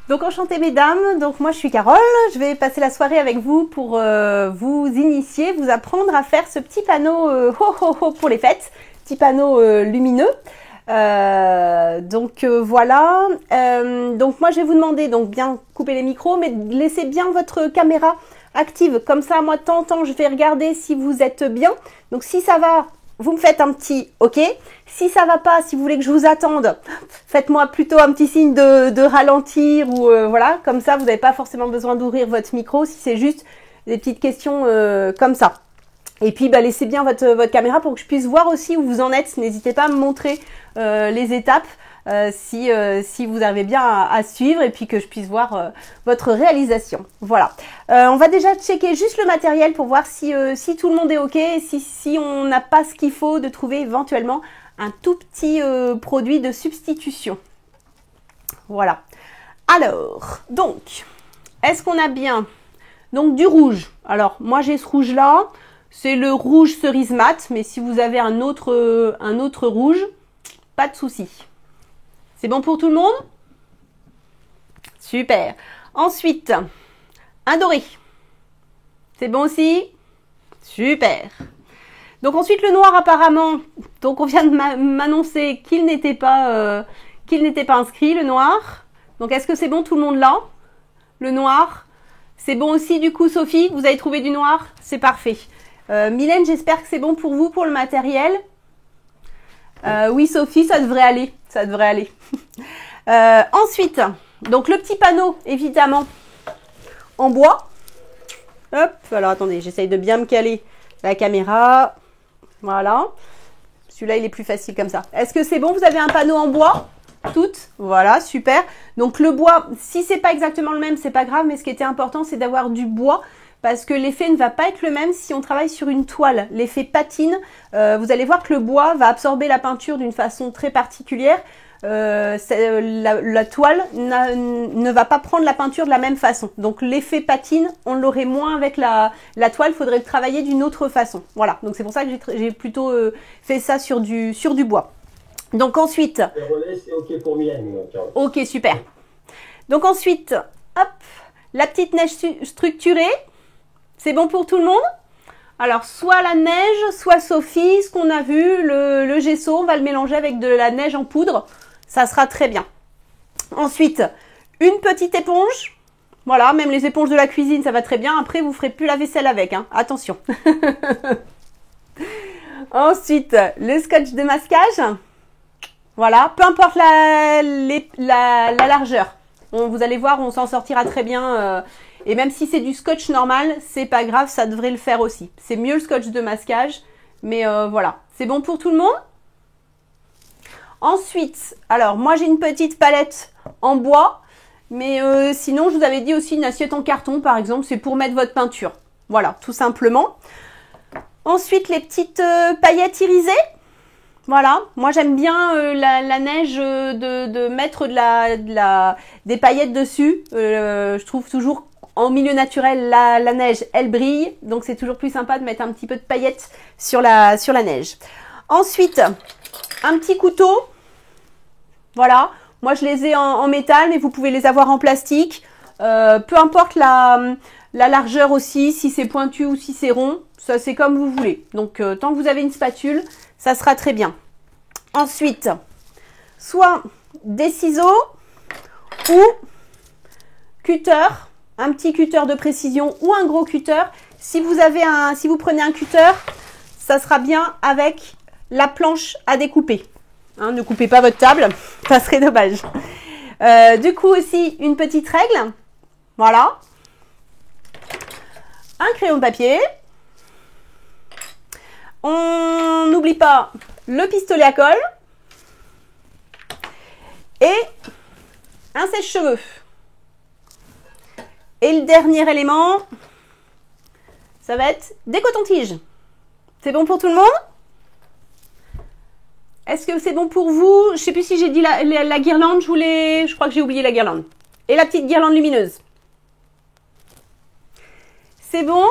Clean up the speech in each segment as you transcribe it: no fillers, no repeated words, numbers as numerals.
Donc enchantée mesdames, donc moi je suis Carole, je vais passer la soirée avec vous pour vous initier, vous apprendre à faire ce petit panneau pour les fêtes, petit panneau lumineux. Voilà, donc moi je vais vous demander, donc bien couper les micros, mais laissez bien votre caméra active, comme ça moi de temps en temps je vais regarder si vous êtes bien, donc si ça va, vous me faites un petit OK. Si ça va pas, si vous voulez que je vous attende, faites-moi plutôt un petit signe de ralentir ou voilà, comme ça vous n'avez pas forcément besoin d'ouvrir votre micro si c'est juste des petites questions comme ça. Et puis bah, laissez bien votre caméra pour que je puisse voir aussi où vous en êtes. N'hésitez pas à me montrer les étapes si vous arrivez bien à suivre et puis que je puisse voir votre réalisation. Voilà. On va déjà checker juste le matériel pour voir si tout le monde est OK, et si on n'a pas ce qu'il faut, de trouver éventuellement un tout petit produit de substitution. Voilà. Alors, donc, est-ce qu'on a bien donc du rouge? Alors, moi j'ai ce rouge là. C'est le rouge cerise mat, mais si vous avez un autre rouge, pas de souci. C'est bon pour tout le monde? Super. Ensuite, un doré. C'est bon aussi? Super. Donc ensuite le noir apparemment, donc on vient de m'annoncer qu'il n'était pas inscrit, le noir. Donc est-ce que c'est bon tout le monde là? Le noir. C'est bon aussi du coup Sophie, vous avez trouvé du noir? C'est parfait. Mylène, j'espère que c'est bon pour vous pour le matériel. Oui Sophie, ça devrait aller. Ça devrait aller. Ensuite, donc le petit panneau évidemment en bois. Hop, alors attendez, j'essaye de bien me caler la caméra. Voilà. Celui-là, il est plus facile comme ça. Est-ce que c'est bon? Vous avez un panneau en bois? Toutes? Voilà, super. Donc le bois, si c'est pas exactement le même, c'est pas grave, mais ce qui était important, c'est d'avoir du bois parce que l'effet ne va pas être le même si on travaille sur une toile. L'effet patine, vous allez voir que le bois va absorber la peinture d'une façon très particulière. La toile ne va pas prendre la peinture de la même façon. Donc l'effet patine, on l'aurait moins avec la toile, il faudrait travailler d'une autre façon. Voilà, donc c'est pour ça que j'ai plutôt fait ça sur du bois. Donc ensuite... Le relais, c'est OK pour Mylène. Ok, super. Donc ensuite, hop, la petite neige structurée. C'est bon pour tout le monde? Alors, soit la neige, soit Sophie, ce qu'on a vu, le gesso, on va le mélanger avec de la neige en poudre. Ça sera très bien. Ensuite, une petite éponge. Voilà, même les éponges de la cuisine, ça va très bien. Après, vous ne ferez plus la vaisselle avec, hein. Attention. Ensuite, le scotch de masquage. Voilà, peu importe la largeur. Vous allez voir, on s'en sortira très bien. Et même si c'est du scotch normal, c'est pas grave, ça devrait le faire aussi. C'est mieux le scotch de masquage, mais voilà. C'est bon pour tout le monde? Ensuite, alors moi j'ai une petite palette en bois, mais sinon je vous avais dit aussi une assiette en carton par exemple, c'est pour mettre votre peinture. Voilà, tout simplement. Ensuite, les petites paillettes irisées. Voilà, moi j'aime bien la neige de mettre des paillettes dessus. Je trouve toujours en milieu naturel la neige elle brille, donc c'est toujours plus sympa de mettre un petit peu de paillettes sur la neige. Ensuite, un petit couteau. Voilà, moi je les ai en métal, mais vous pouvez les avoir en plastique. Peu importe la largeur aussi, si c'est pointu ou si c'est rond, ça c'est comme vous voulez. Donc tant que vous avez une spatule, ça sera très bien. Ensuite, soit des ciseaux ou cutter, un petit cutter de précision ou un gros cutter. Si vous prenez un cutter, ça sera bien avec la planche à découper. Hein, ne coupez pas votre table, ça serait dommage. Du coup aussi une petite règle. Voilà. Un crayon de papier. On n'oublie pas le pistolet à colle et un sèche-cheveux. Et le dernier élément, ça va être des cotons-tiges. C'est bon pour tout le monde? Est-ce que c'est bon pour vous? Je ne sais plus si j'ai dit la guirlande, je crois que j'ai oublié la guirlande. Et la petite guirlande lumineuse. C'est bon?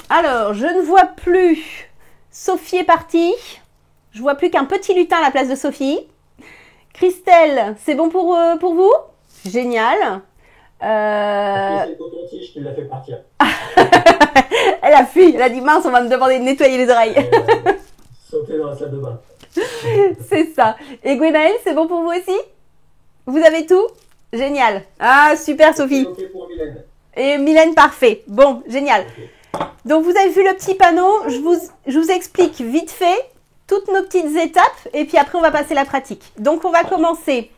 Alors, je ne vois plus. Sophie est partie. Je vois plus qu'un petit lutin à la place de Sophie. Christelle, c'est bon pour vous? Génial. Parce que c'est le coton-tige qui l'a fait partir. Elle a fui, elle a dit mince, on va me demander de nettoyer les oreilles. Sauter dans la salle de bain. C'est ça. Et Gwenaël, c'est bon pour vous aussi? Vous avez tout? Génial. Ah, super Sophie. C'est ok pour Mylène. Et Mylène, parfait. Bon, génial. Ok. Donc vous avez vu le petit panneau, je vous explique vite fait toutes nos petites étapes et puis après on va passer la pratique. Donc on va commencer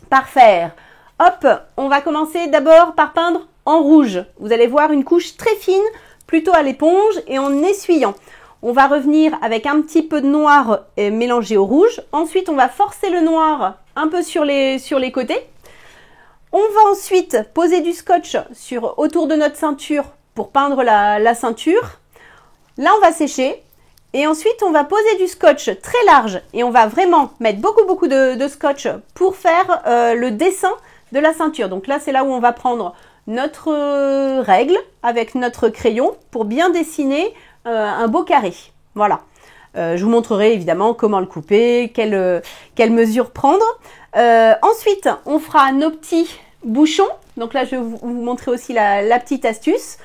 par faire, hop, on va commencer d'abord par peindre en rouge. Vous allez voir une couche très fine, plutôt à l'éponge et en essuyant. On va revenir avec un petit peu de noir mélangé au rouge. Ensuite on va forcer le noir un peu sur les côtés. On va ensuite poser du scotch autour de notre ceinture pour peindre la ceinture. Là, on va sécher. Et ensuite, on va poser du scotch très large. Et on va vraiment mettre beaucoup de scotch pour faire le dessin de la ceinture. Donc là, c'est là où on va prendre notre règle avec notre crayon pour bien dessiner un beau carré. Voilà. Je vous montrerai évidemment comment le couper, quelle mesure prendre. Ensuite, on fera nos petits bouchons. Donc là, je vais vous montrer aussi la petite astuce.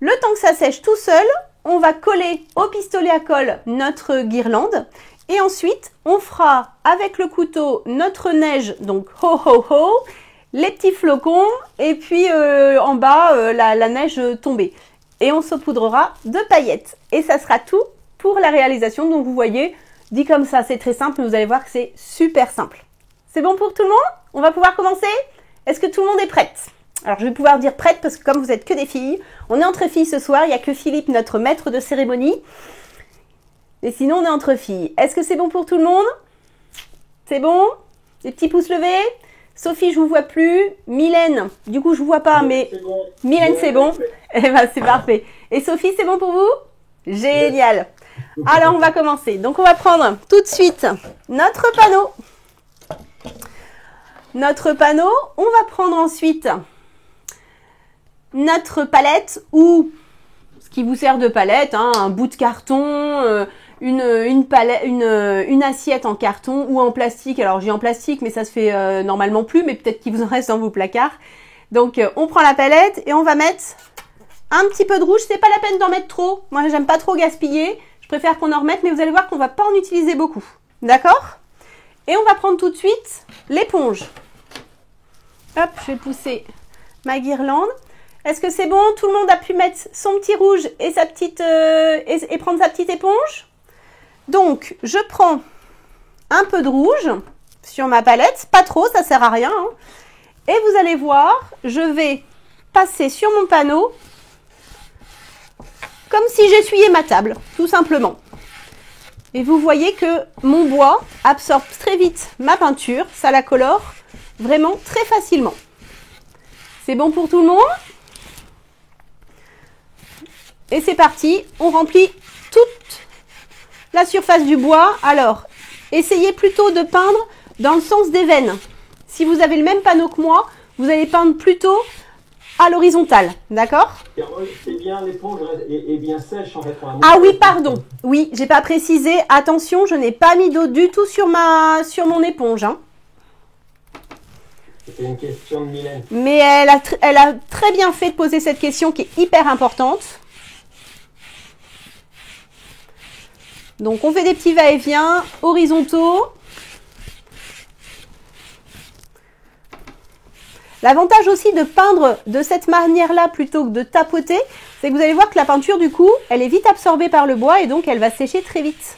Le temps que ça sèche tout seul, on va coller au pistolet à colle notre guirlande. Et ensuite, on fera avec le couteau notre neige, donc ho ho ho, les petits flocons et puis en bas, la neige tombée. Et on saupoudrera de paillettes. Et ça sera tout pour la réalisation. Donc vous voyez, dit comme ça, c'est très simple, mais vous allez voir que c'est super simple. C'est bon pour tout le monde? On va pouvoir commencer? Est-ce que tout le monde est prête? Alors je vais pouvoir dire prête parce que comme vous êtes que des filles, on est entre filles ce soir, il n'y a que Philippe, notre maître de cérémonie. Et sinon on est entre filles. Est-ce que c'est bon pour tout le monde? C'est bon? Des petits pouces levés? Sophie, je vous vois plus. Mylène, du coup je vous vois pas, mais Bon. Mylène c'est bon. Eh ben c'est parfait. Et Sophie, c'est bon pour vous? Génial. Alors on va commencer. Donc on va prendre tout de suite notre panneau. Notre panneau, on va prendre ensuite notre palette ou ce qui vous sert de palette, hein, un bout de carton, une assiette en carton ou en plastique. Alors j'ai en plastique mais ça se fait normalement plus, mais peut-être qu'il vous en reste dans vos placards. Donc on prend la palette et on va mettre un petit peu de rouge. C'est pas la peine d'en mettre trop. Moi j'aime pas trop gaspiller. Je préfère qu'on en remette, mais vous allez voir qu'on va pas en utiliser beaucoup. D'accord? Et on va prendre tout de suite l'éponge. Hop, je vais pousser ma guirlande. Est-ce que c'est bon? Tout le monde a pu mettre son petit rouge et sa petite et prendre sa petite éponge? Donc, je prends un peu de rouge sur ma palette. Pas trop, ça sert à rien. Hein. Et vous allez voir, je vais passer sur mon panneau comme si j'essuyais ma table, tout simplement. Et vous voyez que mon bois absorbe très vite ma peinture, ça la colore vraiment très facilement. C'est bon pour tout le monde? Et c'est parti, on remplit toute la surface du bois. Alors, essayez plutôt de peindre dans le sens des veines. Si vous avez le même panneau que moi, vous allez peindre plutôt à l'horizontale, d'accord? C'est bien, l'éponge est bien sèche en fait. Ah oui, pardon. Oui, j'ai pas précisé. Attention, je n'ai pas mis d'eau du tout sur mon éponge. Hein. C'était une question de Mylène. Mais elle a très bien fait de poser cette question qui est hyper importante. Donc on fait des petits va-et-vient horizontaux. L'avantage aussi de peindre de cette manière-là plutôt que de tapoter, c'est que vous allez voir que la peinture du coup, elle est vite absorbée par le bois et donc elle va sécher très vite.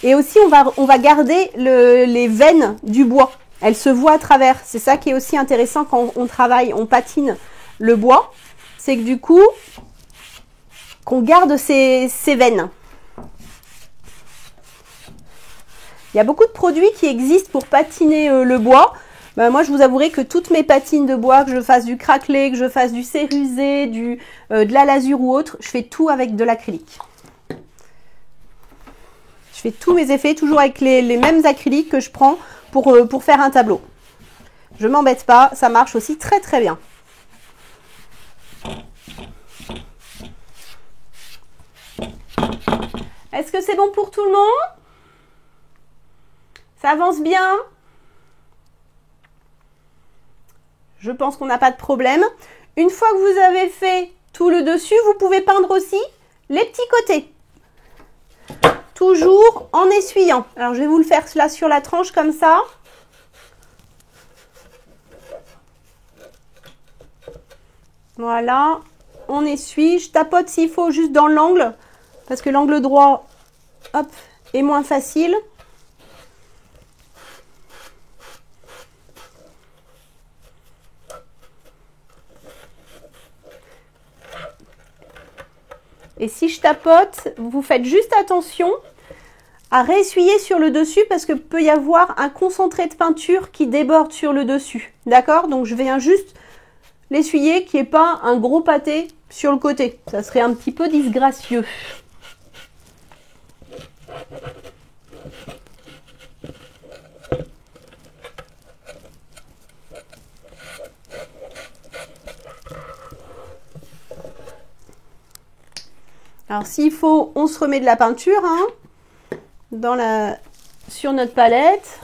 Et aussi on va garder les veines du bois. Elles se voient à travers. C'est ça qui est aussi intéressant quand on travaille, on patine le bois. C'est que du coup, qu'on garde ces veines. Il y a beaucoup de produits qui existent pour patiner le bois. Ben, moi, je vous avouerai que toutes mes patines de bois, que je fasse du craquelé, que je fasse du cérusé, de la lasure ou autre, je fais tout avec de l'acrylique. Je fais tous mes effets toujours avec les mêmes acryliques que je prends pour faire un tableau. Je ne m'embête pas, ça marche aussi très très bien. Est-ce que c'est bon pour tout le monde? Ça avance bien? Je pense qu'on n'a pas de problème. Une fois que vous avez fait tout le dessus, vous pouvez peindre aussi les petits côtés. Toujours en essuyant. Alors, je vais vous le faire là sur la tranche comme ça. Voilà, on essuie. Je tapote s'il faut juste dans l'angle, parce que l'angle droit, hop, est moins facile. Et si je tapote, vous faites juste attention à réessuyer sur le dessus parce que peut y avoir un concentré de peinture qui déborde sur le dessus. D'accord? Donc je viens juste l'essuyer, qu'il n'y ait pas un gros pâté sur le côté. Ça serait un petit peu disgracieux. Alors s'il faut, on se remet de la peinture hein, sur notre palette.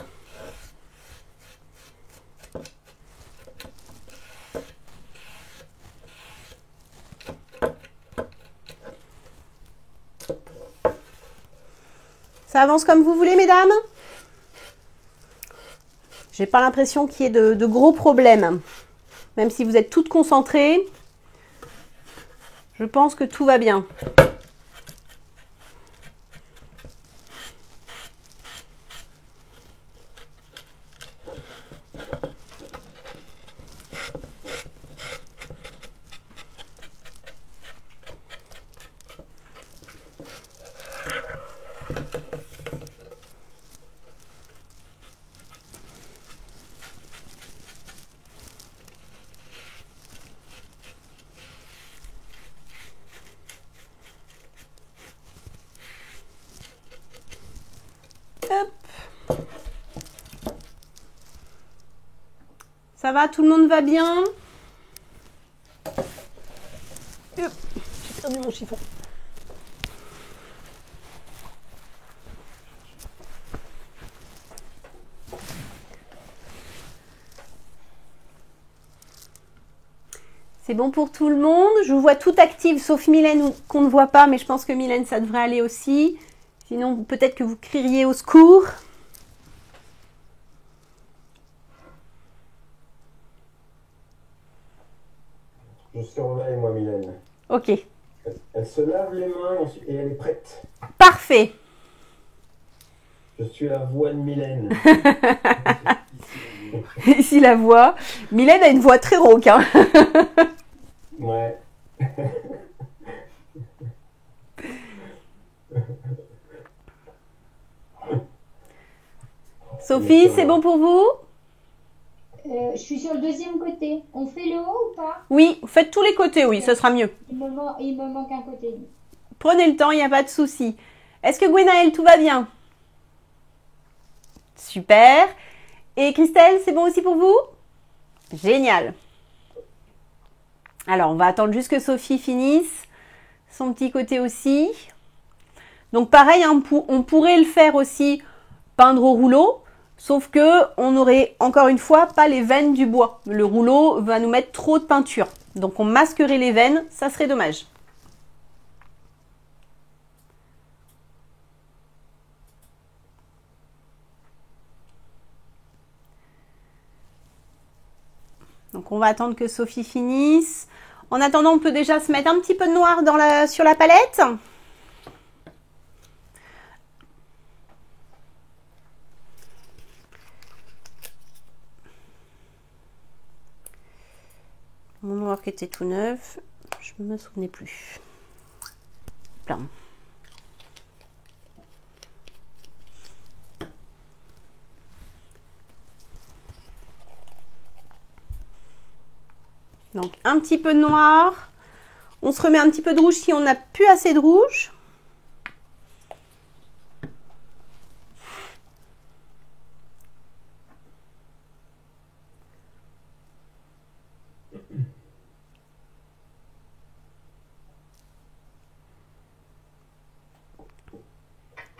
Ça avance comme vous voulez, mesdames? J'ai pas l'impression qu'il y ait de gros problèmes. Même si vous êtes toutes concentrées, je pense que tout va bien. Hop. Ça va, tout le monde va bien? Hop. J'ai perdu mon chiffon. C'est bon pour tout le monde. Je vous vois tout active, sauf Mylène qu'on ne voit pas, mais je pense que Mylène, ça devrait aller aussi. Sinon, peut-être que vous crieriez au secours. Je surveille, moi, Mylène. Ok. Elle se lave les mains et elle est prête. Parfait. Je suis la voix de Mylène. Ici la voix. Mylène a une voix très rauque. Hein. Ouais. Sophie, c'est bon pour vous? Je suis sur le deuxième côté. On fait le haut ou pas? Oui, faites tous les côtés, oui, ça sera mieux. Il me manque un côté. Prenez le temps, il n'y a pas de souci. Est-ce que Gwenaëlle, tout va bien? Super. Et Christelle, c'est bon aussi pour vous? Génial. Alors, on va attendre juste que Sophie finisse son petit côté aussi. Donc pareil, hein, on pourrait le faire aussi peindre au rouleau, sauf que on n'aurait encore une fois pas les veines du bois. Le rouleau va nous mettre trop de peinture. Donc on masquerait les veines, ça serait dommage. Donc on va attendre que Sophie finisse. En attendant, on peut déjà se mettre un petit peu de noir sur la palette. Mon noir qui était tout neuf, je ne me souvenais plus. Plein. Donc un petit peu de noir. On se remet un petit peu de rouge si on n'a plus assez de rouge.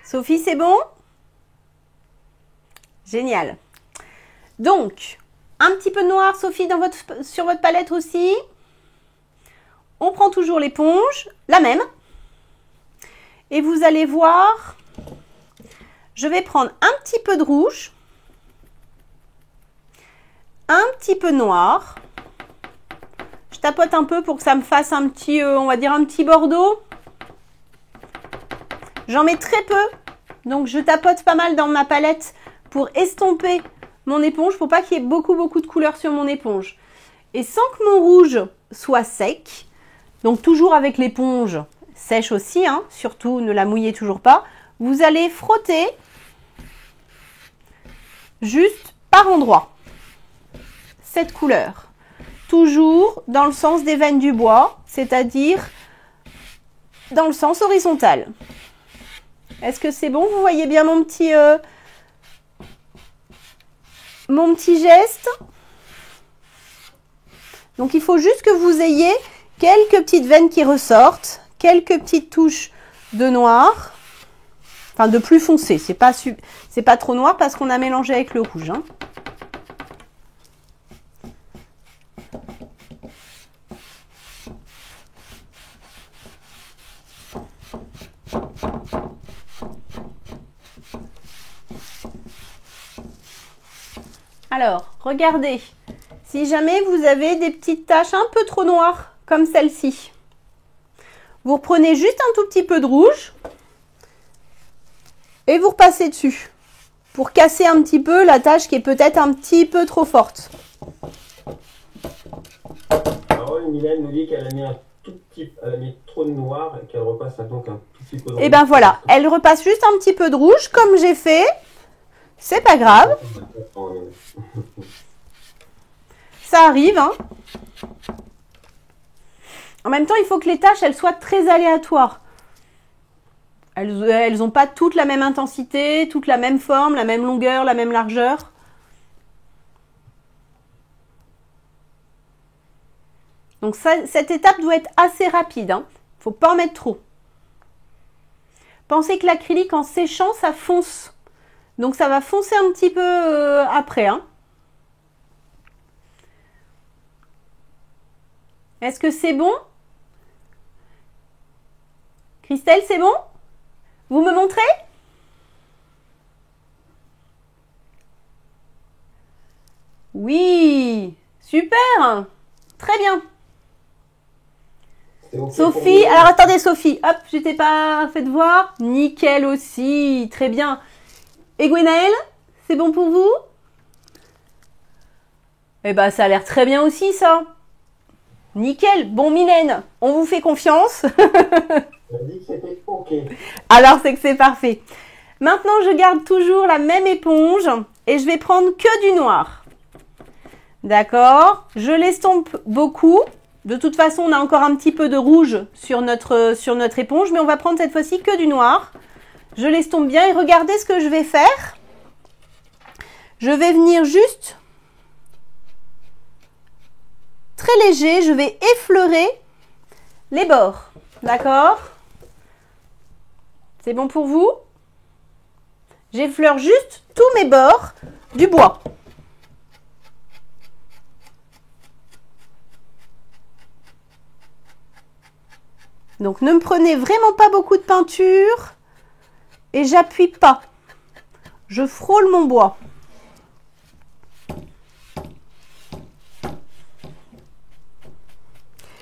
Sophie, c'est bon? Génial. Donc, Un petit peu de noir, Sophie, sur votre palette aussi. On prend toujours l'éponge, la même. Et vous allez voir, je vais prendre un petit peu de rouge, un petit peu de noir. Je tapote un peu pour que ça me fasse un petit, on va dire un petit bordeaux. J'en mets très peu, donc je tapote pas mal dans ma palette pour estomper mon éponge, pour pas qu'il y ait beaucoup de couleurs sur mon éponge. Et sans que mon rouge soit sec, donc toujours avec l'éponge sèche aussi, hein, surtout ne la mouillez toujours pas, vous allez frotter juste par endroit cette couleur. Toujours dans le sens des veines du bois, c'est-à-dire dans le sens horizontal. Est-ce que c'est bon? Vous voyez bien mon petit geste? Donc il faut juste que vous ayez quelques petites veines qui ressortent, quelques petites touches de noir, enfin de plus foncé, c'est pas trop noir parce qu'on a mélangé avec le rouge, hein. Alors, regardez, si jamais vous avez des petites taches un peu trop noires, comme celle-ci, vous reprenez juste un tout petit peu de rouge et vous repassez dessus pour casser un petit peu la tache qui est peut-être un petit peu trop forte. Alors, Mylène nous dit qu'elle a mis elle a mis trop de noir et qu'elle repasse donc un tout petit peu de rouge. Et ben voilà, elle repasse juste un petit peu de rouge comme j'ai fait. C'est pas grave. Ça arrive, hein. En même temps, il faut que les taches, elles soient très aléatoires. Elles n'ont pas toutes la même intensité, toute la même forme, la même longueur, la même largeur. Donc cette étape doit être assez rapide, hein. Faut pas en mettre trop. Pensez que l'acrylique, en séchant, ça fonce. Donc ça va foncer un petit peu après, hein. Est-ce que c'est bon? Christelle, c'est bon? Vous me montrez? Oui, super, très bien. Okay Sophie, alors attendez Sophie, hop, je t'ai pas fait de voir. Nickel aussi, très bien. Et Gwenaëlle, c'est bon pour vous? Eh ben ça a l'air très bien aussi ça. Nickel, bon Mylène, on vous fait confiance. Elle a dit que c'était ok. Alors c'est que c'est parfait. Maintenant je garde toujours la même éponge et je vais prendre que du noir. D'accord, je l'estompe beaucoup. De toute façon, on a encore un petit peu de rouge sur notre éponge, mais on va prendre cette fois-ci que du noir. Je l'estompe bien et regardez ce que je vais faire. Je vais venir juste très léger, je vais effleurer les bords. D'accord? C'est bon pour vous? J'effleure juste tous mes bords du bois. Donc ne me prenez vraiment pas beaucoup de peinture et j'appuie pas. Je frôle mon bois.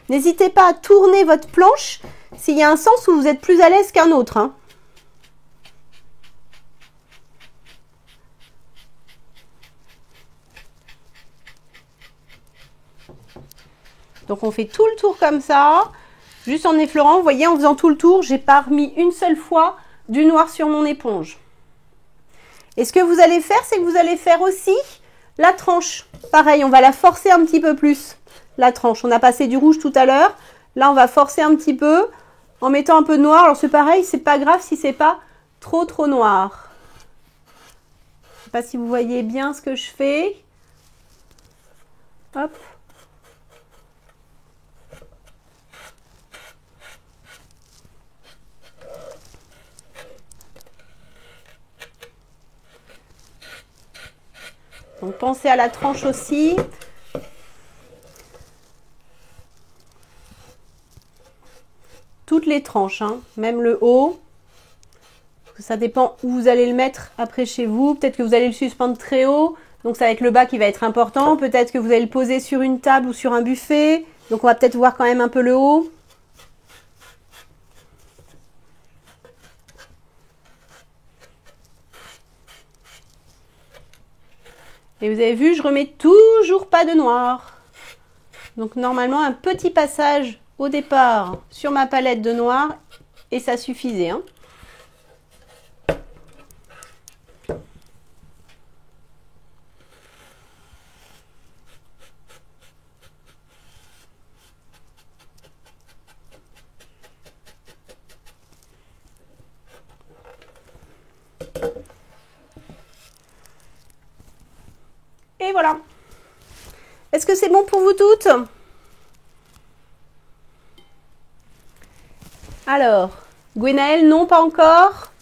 N'hésitez pas à tourner votre planche s'il y a un sens où vous êtes plus à l'aise qu'un autre, hein. Donc on fait tout le tour comme ça. Juste en effleurant, vous voyez, en faisant tout le tour, j'ai pas remis une seule fois du noir sur mon éponge. Et ce que vous allez faire, c'est que vous allez faire aussi la tranche. Pareil, on va la forcer un petit peu plus, la tranche. On a passé du rouge tout à l'heure. Là, on va forcer un petit peu en mettant un peu de noir. Alors c'est pareil, c'est pas grave si c'est pas trop noir. Je sais pas si vous voyez bien ce que je fais. Hop. Donc pensez à la tranche aussi. Toutes les tranches, hein, même le haut. Ça dépend où vous allez le mettre après chez vous. Peut-être que vous allez le suspendre très haut. Donc ça va être le bas qui va être important. Peut-être que vous allez le poser sur une table ou sur un buffet. Donc on va peut-être voir quand même un peu le haut. Et vous avez vu, je remets toujours pas de noir. Donc normalement un petit passage au départ sur ma palette de noir et ça suffisait, hein. Et voilà. Est-ce que c'est bon pour vous toutes? Alors, Gwenaëlle, non, pas encore.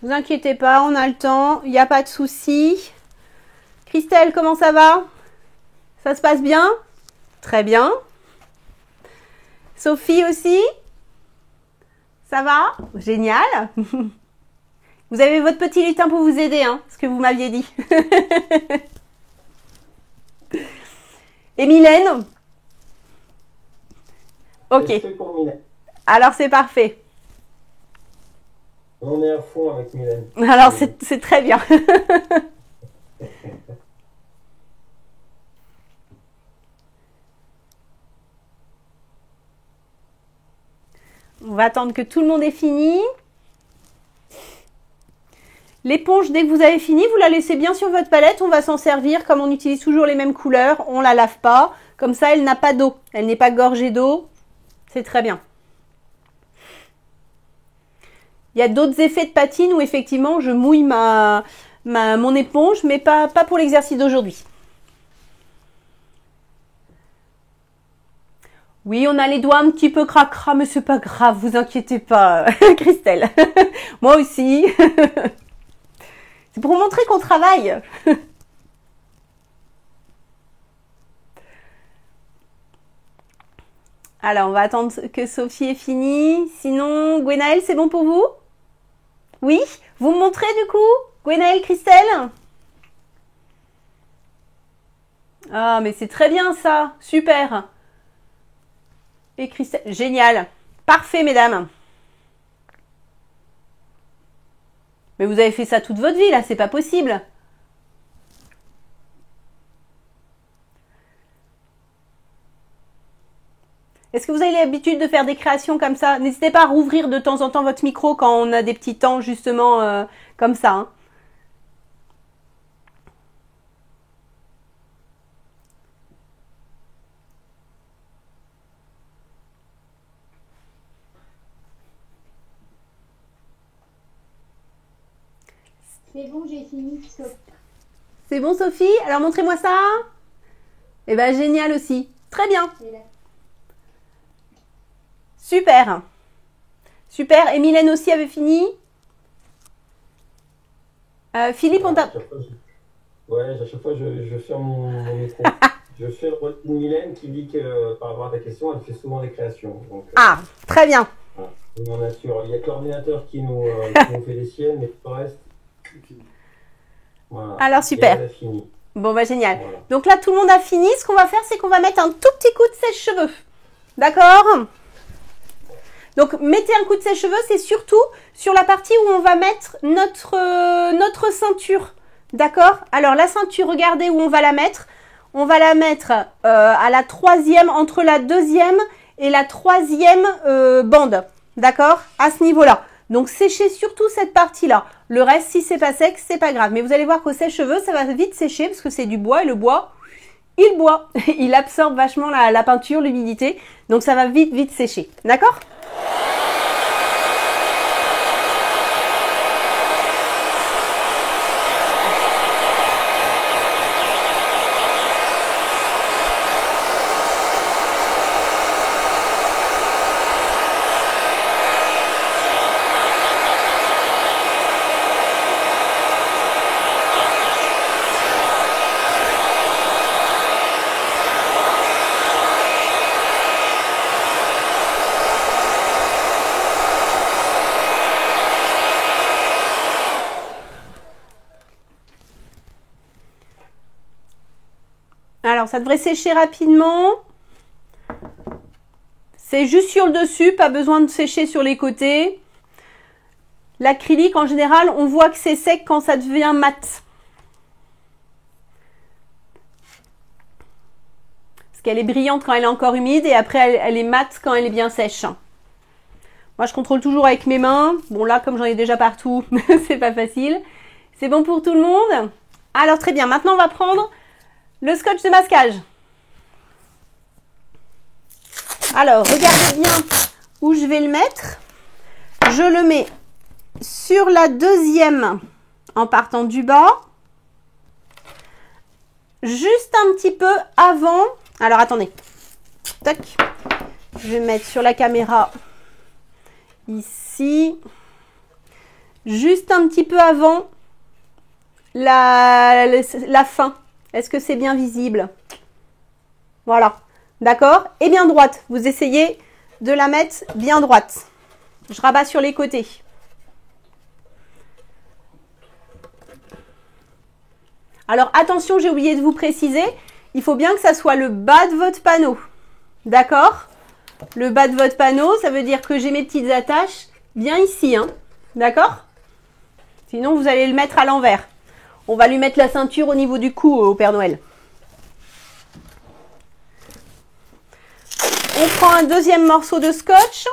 Ne vous inquiétez pas, on a le temps, il n'y a pas de souci. Christelle, comment ça va? Ça se passe bien? Très bien. Sophie aussi? Ça va? Génial. Vous avez votre petit lutin pour vous aider, hein, ce que vous m'aviez dit. Et Mylène? Ok. C'est fait pour Mylène. Alors c'est parfait. On est à fond avec Mylène. Alors c'est très bien. On va attendre que tout le monde ait fini. L'éponge, dès que vous avez fini, vous la laissez bien sur votre palette. On va s'en servir. Comme on utilise toujours les mêmes couleurs, on ne la lave pas. Comme ça, elle n'a pas d'eau. Elle n'est pas gorgée d'eau. C'est très bien. Il y a d'autres effets de patine où effectivement, je mouille mon éponge, mais pas pour l'exercice d'aujourd'hui. Oui, on a les doigts un petit peu cracra, mais c'est pas grave, vous inquiétez pas, Christelle. Moi aussi. C'est pour montrer qu'on travaille. Alors, on va attendre que Sophie ait fini. Sinon, Gwenaëlle, c'est bon pour vous? Oui? Vous me montrez du coup? Gwenaëlle, Christelle? Ah, mais c'est très bien ça. Super. Et Christelle, génial. Parfait, mesdames. Mais vous avez fait ça toute votre vie, là, c'est pas possible. Est-ce que vous avez l'habitude de faire des créations comme ça? N'hésitez pas à rouvrir de temps en temps votre micro quand on a des petits temps, justement, comme ça, hein. C'est bon, j'ai fini. Stop. C'est bon, Sophie? Alors, montrez-moi ça. Eh ben, génial aussi. Très bien. Et là. Super. Super. Et Mylène aussi avait fini. Philippe, on t'a... Ouais, à chaque fois, je ferme mon micro. Je fais le rôle de Mylène qui dit que, par rapport à ta question, elle fait souvent des créations. Donc, Ah, très bien. voilà. On assure. Il n'y a que l'ordinateur qui nous fait les siennes, mais tout le reste. Voilà. Alors, super. Et elle a fini. Bon, bah génial. Voilà. Donc là, tout le monde a fini. Ce qu'on va faire, c'est qu'on va mettre un tout petit coup de sèche-cheveux. D'accord? Donc, mettez un coup de sèche-cheveux, c'est surtout sur la partie où on va mettre notre ceinture. D'accord? Alors, la ceinture, regardez où on va la mettre. On va la mettre à la troisième, entre la deuxième et la troisième bande. D'accord? À ce niveau-là. Donc, séchez surtout cette partie-là. Le reste, si c'est pas sec, c'est pas grave. Mais vous allez voir qu'au sèche-cheveux, ça va vite sécher parce que c'est du bois et le bois, il boit. Il absorbe vachement la peinture, l'humidité. Donc, ça va vite sécher. D'accord? Alors, ça devrait sécher rapidement. C'est juste sur le dessus, pas besoin de sécher sur les côtés. L'acrylique, en général, on voit que c'est sec quand ça devient mat. Parce qu'elle est brillante quand elle est encore humide et après, elle est mate quand elle est bien sèche. Moi, je contrôle toujours avec mes mains. Bon, là, comme j'en ai déjà partout, c'est pas facile. C'est bon pour tout le monde? Alors, très bien. Maintenant, on va prendre le scotch de masquage. Alors, regardez bien où je vais le mettre. Je le mets sur la deuxième en partant du bas. Juste un petit peu avant. Alors, attendez. Tac. Je vais mettre sur la caméra ici. Juste un petit peu avant la fin. Est-ce que c'est bien visible? Voilà. D'accord? Et bien droite. Vous essayez de la mettre bien droite. Je rabats sur les côtés. Alors attention, j'ai oublié de vous préciser, il faut bien que ça soit le bas de votre panneau. D'accord? Le bas de votre panneau, ça veut dire que j'ai mes petites attaches bien ici. Hein. D'accord? Sinon, vous allez le mettre à l'envers. On va lui mettre la ceinture au niveau du cou au Père Noël. On prend un deuxième morceau de scotch.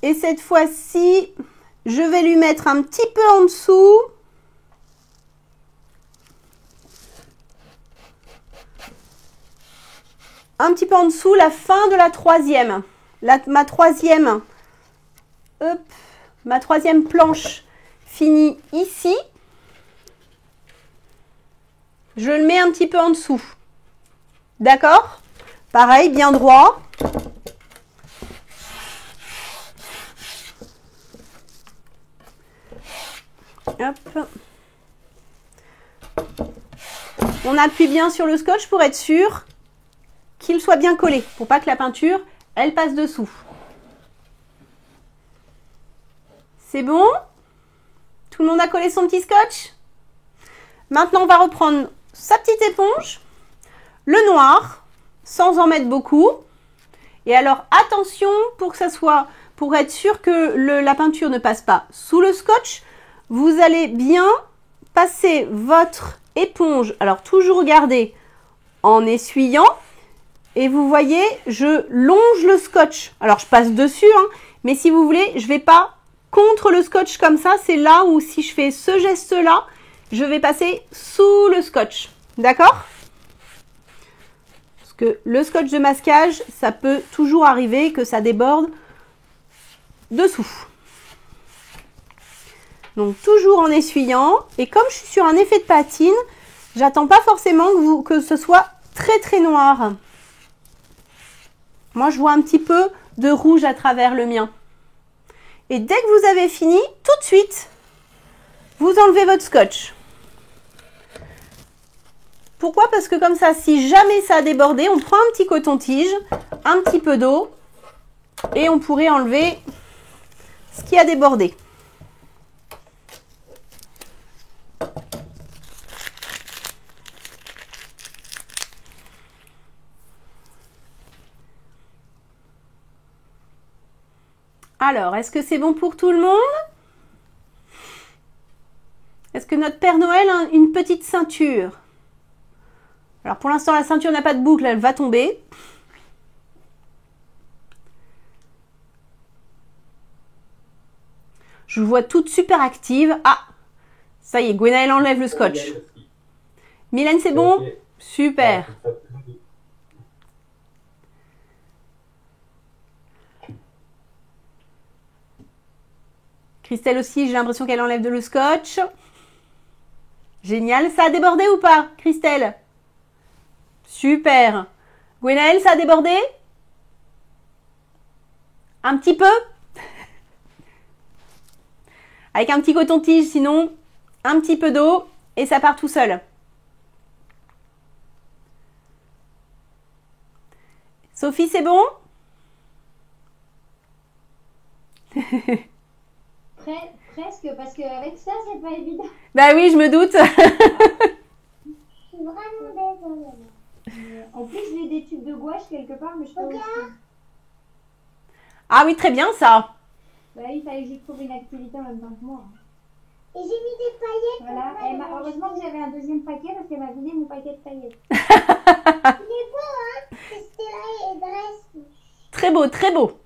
Et cette fois-ci, je vais lui mettre un petit peu en dessous. Un petit peu en dessous, la fin de la troisième. Ma troisième planche finit ici. Je le mets un petit peu en dessous. D'accord? Pareil, bien droit. Hop. On appuie bien sur le scotch pour être sûr qu'il soit bien collé, pour pas que la peinture, elle passe dessous. C'est bon? Tout le monde a collé son petit scotch? Maintenant, on va reprendre sa petite éponge, le noir, sans en mettre beaucoup. Et alors, attention, pour être sûr que la peinture ne passe pas sous le scotch, vous allez bien passer votre éponge. Alors, toujours garder en essuyant. Et vous voyez, je longe le scotch. Alors, je passe dessus, hein, mais si vous voulez, je ne vais pas contre le scotch comme ça. C'est là où, si je fais ce geste-là, je vais passer sous le scotch. D'accord? Parce que le scotch de masquage, ça peut toujours arriver que ça déborde dessous. Donc, toujours en essuyant. Et comme je suis sur un effet de patine, j'attends pas forcément que ce soit très très noir. Moi, je vois un petit peu de rouge à travers le mien. Et dès que vous avez fini, tout de suite, vous enlevez votre scotch. Pourquoi? Parce que comme ça, si jamais ça a débordé, on prend un petit coton-tige, un petit peu d'eau, et on pourrait enlever ce qui a débordé. Alors, est-ce que c'est bon pour tout le monde? Est-ce que notre Père Noël a une petite ceinture? Alors, pour l'instant, la ceinture n'a pas de boucle, elle va tomber. Je vous vois toutes super actives. Ah, ça y est, Gwenaëlle enlève le scotch. Mylène, c'est bon? Super. Christelle aussi, j'ai l'impression qu'elle enlève le scotch. Génial. Ça a débordé ou pas, Christelle? Super. Gwenaëlle, ça a débordé? Un petit peu? Avec un petit coton-tige, sinon, un petit peu d'eau et ça part tout seul. Sophie, c'est bon? Presque. parce qu'avec ça, c'est pas évident. Bah oui, je me doute. Je suis vraiment désolée. En plus, j'ai des tubes de gouache quelque part, mais je peux aussi. Ah oui, très bien ça. Bah, il fallait que je trouve une activité en même temps que moi. Et j'ai mis des paillettes. Voilà. Et heureusement que j'avais un deuxième paquet parce qu'elle m'a vidé mon paquet de paillettes. Il est beau, hein? C'était là et dresse. Très beau, très beau.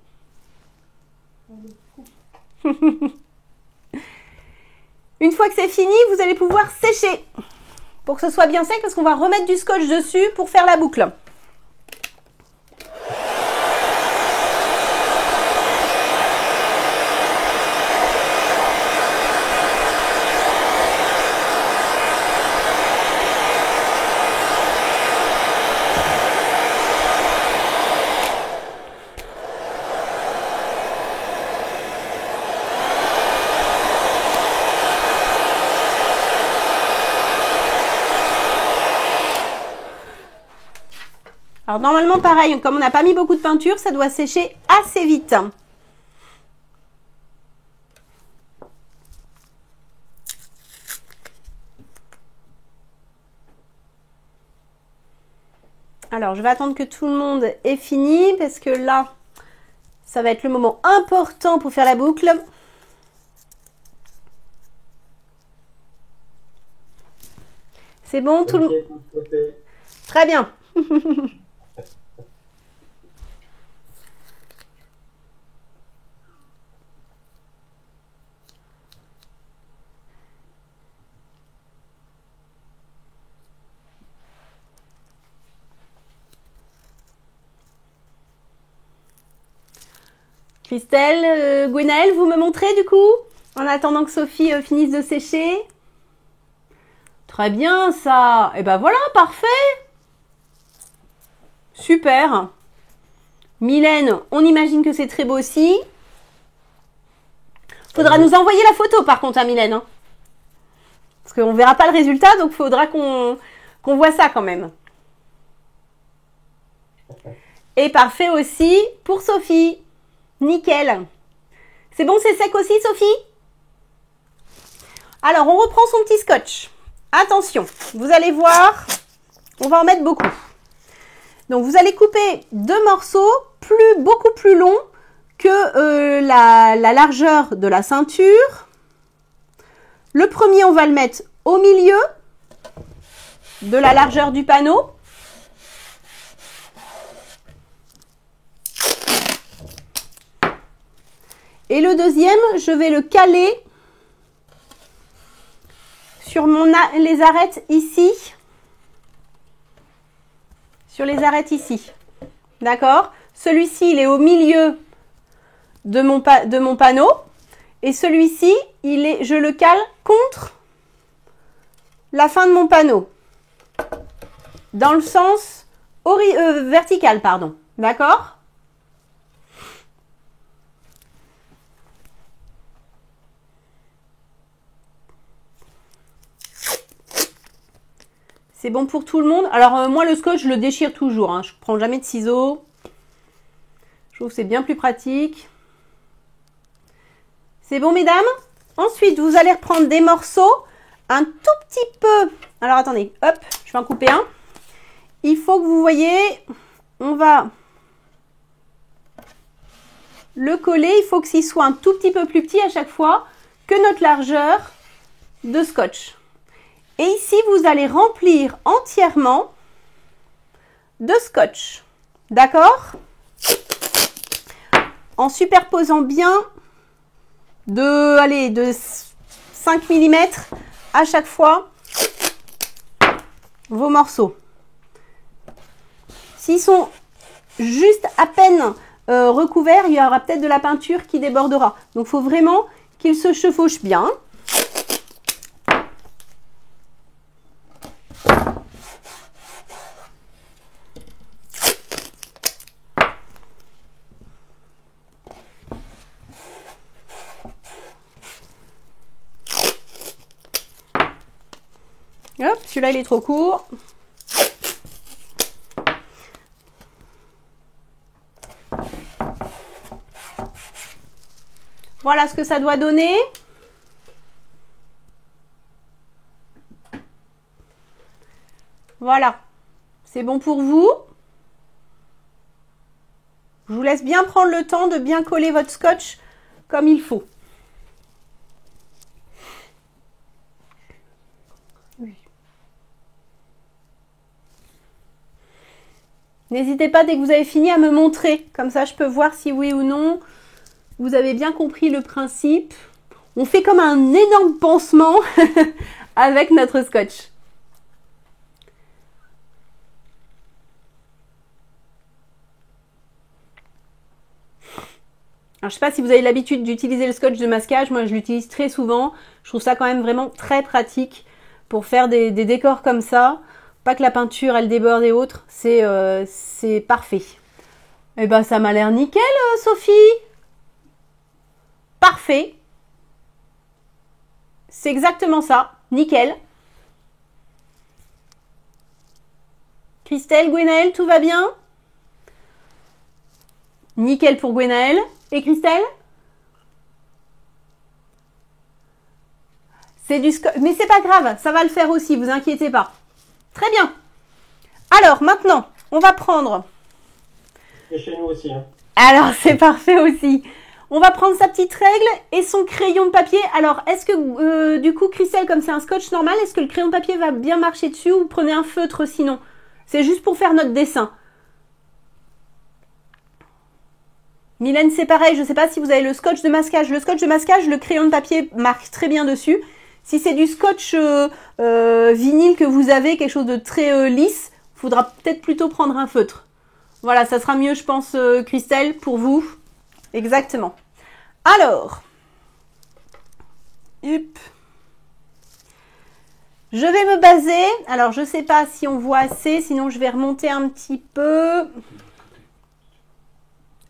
Une fois que c'est fini, vous allez pouvoir sécher pour que ce soit bien sec parce qu'on va remettre du scotch dessus pour faire la boucle. Alors normalement pareil, comme on n'a pas mis beaucoup de peinture, ça doit sécher assez vite. Alors je vais attendre que tout le monde ait fini parce que là, ça va être le moment important pour faire la boucle. C'est bon, tout le monde? Très bien. Christelle, Gwenaëlle, vous me montrez du coup, en attendant que Sophie finisse de sécher. Très bien ça. Et ben voilà, parfait. Super. Mylène, on imagine que c'est très beau aussi. Faudra nous envoyer la photo par contre, hein, Mylène. Hein. Parce qu'on ne verra pas le résultat, donc il faudra qu'on voit ça quand même. Et parfait aussi pour Sophie. Nickel. C'est bon, c'est sec aussi, Sophie? Alors, on reprend son petit scotch. Attention, vous allez voir, on va en mettre beaucoup. Donc, vous allez couper deux morceaux beaucoup plus longs que la largeur de la ceinture. Le premier, on va le mettre au milieu de la largeur du panneau. Et le deuxième, je vais le caler sur les arêtes ici. Sur les arêtes ici. D'accord? Celui-ci, il est au milieu de mon panneau. Et celui-ci, je le cale contre la fin de mon panneau. Dans le sens vertical, pardon. D'accord? C'est bon pour tout le monde. Alors, moi, le scotch, je le déchire toujours. Hein. Je ne prends jamais de ciseaux. Je trouve que c'est bien plus pratique. C'est bon, mesdames? Ensuite, vous allez reprendre des morceaux un tout petit peu. Alors, attendez. Hop, je vais en couper un. Il faut que vous voyez, on va le coller. Il faut que s'il soit un tout petit peu plus petit à chaque fois que notre largeur de scotch. Et ici, vous allez remplir entièrement de scotch. D'accord? En superposant bien de 5 mm à chaque fois vos morceaux. S'ils sont juste à peine recouverts, il y aura peut-être de la peinture qui débordera. Donc, il faut vraiment qu'ils se chevauchent bien. Hop, celui-là, il est trop court. Voilà ce que ça doit donner. Voilà. C'est bon pour vous? Je vous laisse bien prendre le temps de bien coller votre scotch comme il faut. Oui. N'hésitez pas dès que vous avez fini à me montrer. Comme ça, je peux voir si oui ou non vous avez bien compris le principe. On fait comme un énorme pansement avec notre scotch. Alors, je ne sais pas si vous avez l'habitude d'utiliser le scotch de masquage. Moi, je l'utilise très souvent. Je trouve ça quand même vraiment très pratique pour faire des décors comme ça. Pas que la peinture, elle déborde et autres. C'est parfait. Eh ben, ça m'a l'air nickel, Sophie. Parfait. C'est exactement ça. Nickel. Christelle, Gwenaëlle, tout va bien? Nickel pour Gwenaëlle. Et Christelle? C'est du scotch. Mais c'est pas grave, ça va le faire aussi, vous inquiétez pas. Très bien. Alors, maintenant, on va prendre... Et chez nous aussi. Hein. Alors, c'est parfait aussi. On va prendre sa petite règle et son crayon de papier. Alors, est-ce que, du coup, Christelle, comme c'est un scotch normal, est-ce que le crayon de papier va bien marcher dessus ou prenez un feutre sinon? C'est juste pour faire notre dessin. Mylène, c'est pareil. Je ne sais pas si vous avez le scotch de masquage. Le scotch de masquage, le crayon de papier marque très bien dessus. Si c'est du scotch vinyle que vous avez, quelque chose de très lisse, il faudra peut-être plutôt prendre un feutre. Voilà, ça sera mieux, je pense, Christelle, pour vous. Exactement. Alors, hop. Je vais me baser. Alors, je ne sais pas si on voit assez, sinon je vais remonter un petit peu.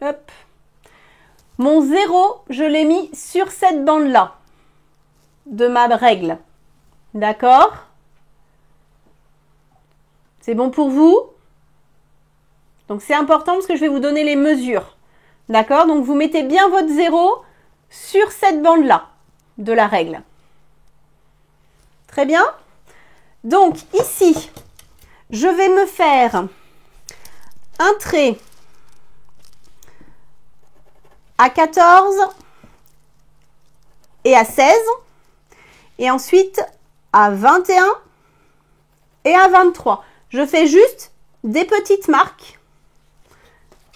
Hop. Mon 0, je l'ai mis sur cette bande-là de ma règle. D'accord? C'est bon pour vous? Donc, c'est important parce que je vais vous donner les mesures. D'accord? Donc, vous mettez bien votre 0 sur cette bande-là de la règle. Très bien? Donc, ici, je vais me faire un trait à 14 et à 16 et ensuite à 21 et à 23. Je fais juste des petites marques.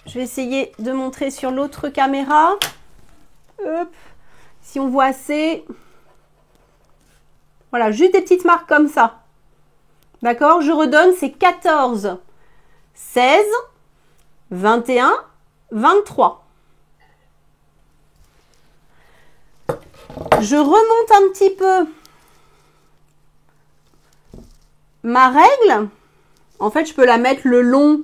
Je vais essayer de montrer sur l'autre caméra. Hop. Si on voit assez. Voilà, juste des petites marques comme ça. D'accord? Je redonne, c'est 14, 16, 21, 23. Je remonte un petit peu ma règle. En fait, je peux la mettre le long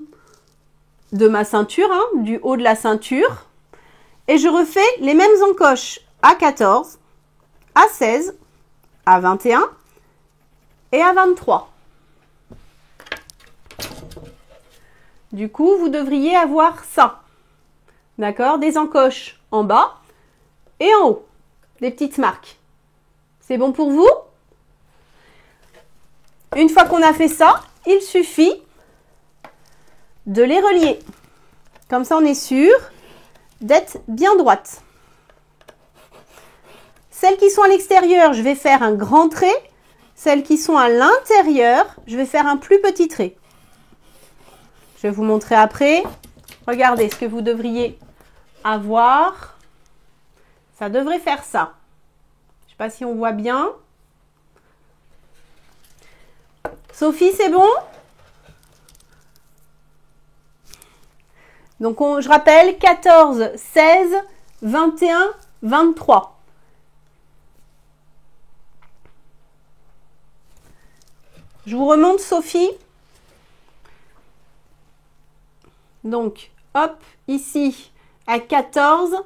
de ma ceinture, hein, du haut de la ceinture. Et je refais les mêmes encoches à 14, à 16, à 21 et à 23. Du coup, vous devriez avoir ça. D'accord? Des encoches en bas et en haut. Des petites marques. C'est bon pour vous? Une fois qu'on a fait ça, il suffit de les relier. Comme ça, on est sûr d'être bien droite. Celles qui sont à l'extérieur, je vais faire un grand trait. Celles qui sont à l'intérieur, je vais faire un plus petit trait. Je vais vous montrer après. Regardez ce que vous devriez avoir. Ça devrait faire ça. Je ne sais pas si on voit bien. Sophie, c'est bon? Donc, je rappelle, 14, 16, 21, 23. Je vous remonte, Sophie. Donc, hop, ici, à 14,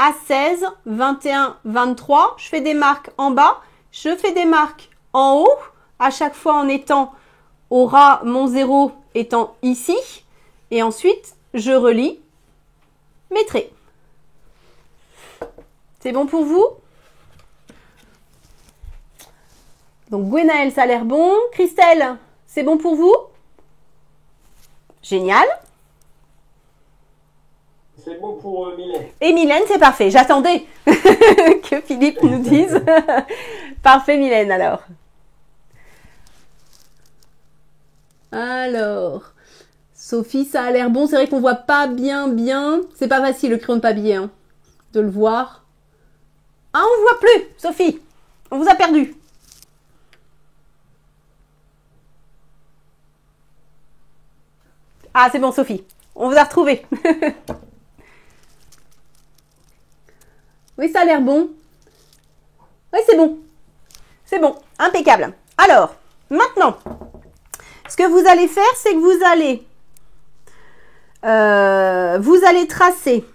à 16, 21, 23. Je fais des marques en bas. Je fais des marques en haut. À chaque fois en étant au ras, mon 0 étant ici. Et ensuite, je relie mes traits. C'est bon pour vous? Donc, Gwenaëlle, ça a l'air bon. Christelle, C'est bon pour vous? Génial. C'est bon pour Mylène. Et Mylène, c'est parfait. J'attendais que Philippe nous dise. Parfait, Mylène, alors. Alors, Sophie, ça a l'air bon. C'est vrai qu'on voit pas bien. C'est pas facile, le crayon de papier, hein, de le voir. Ah, on ne voit plus, Sophie. On vous a perdu. Ah, c'est bon, Sophie. On vous a retrouvé. Oui, ça a l'air bon. Oui, c'est bon. C'est bon. Impeccable. Alors, maintenant, ce que vous allez faire, c'est que vous allez tracer.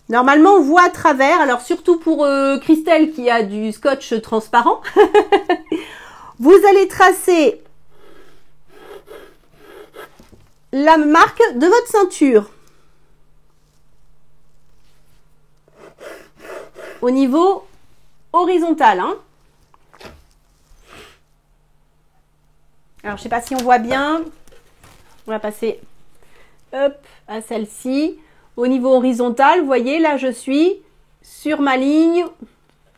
Normalement, on voit à travers. Alors, surtout pour Christelle qui a du scotch transparent. Vous allez tracer la marque de votre ceinture. Au niveau horizontal. Hein. Alors, je ne sais pas si on voit bien. On va passer hop, à celle-ci. Au niveau horizontal, vous voyez, là, je suis sur ma ligne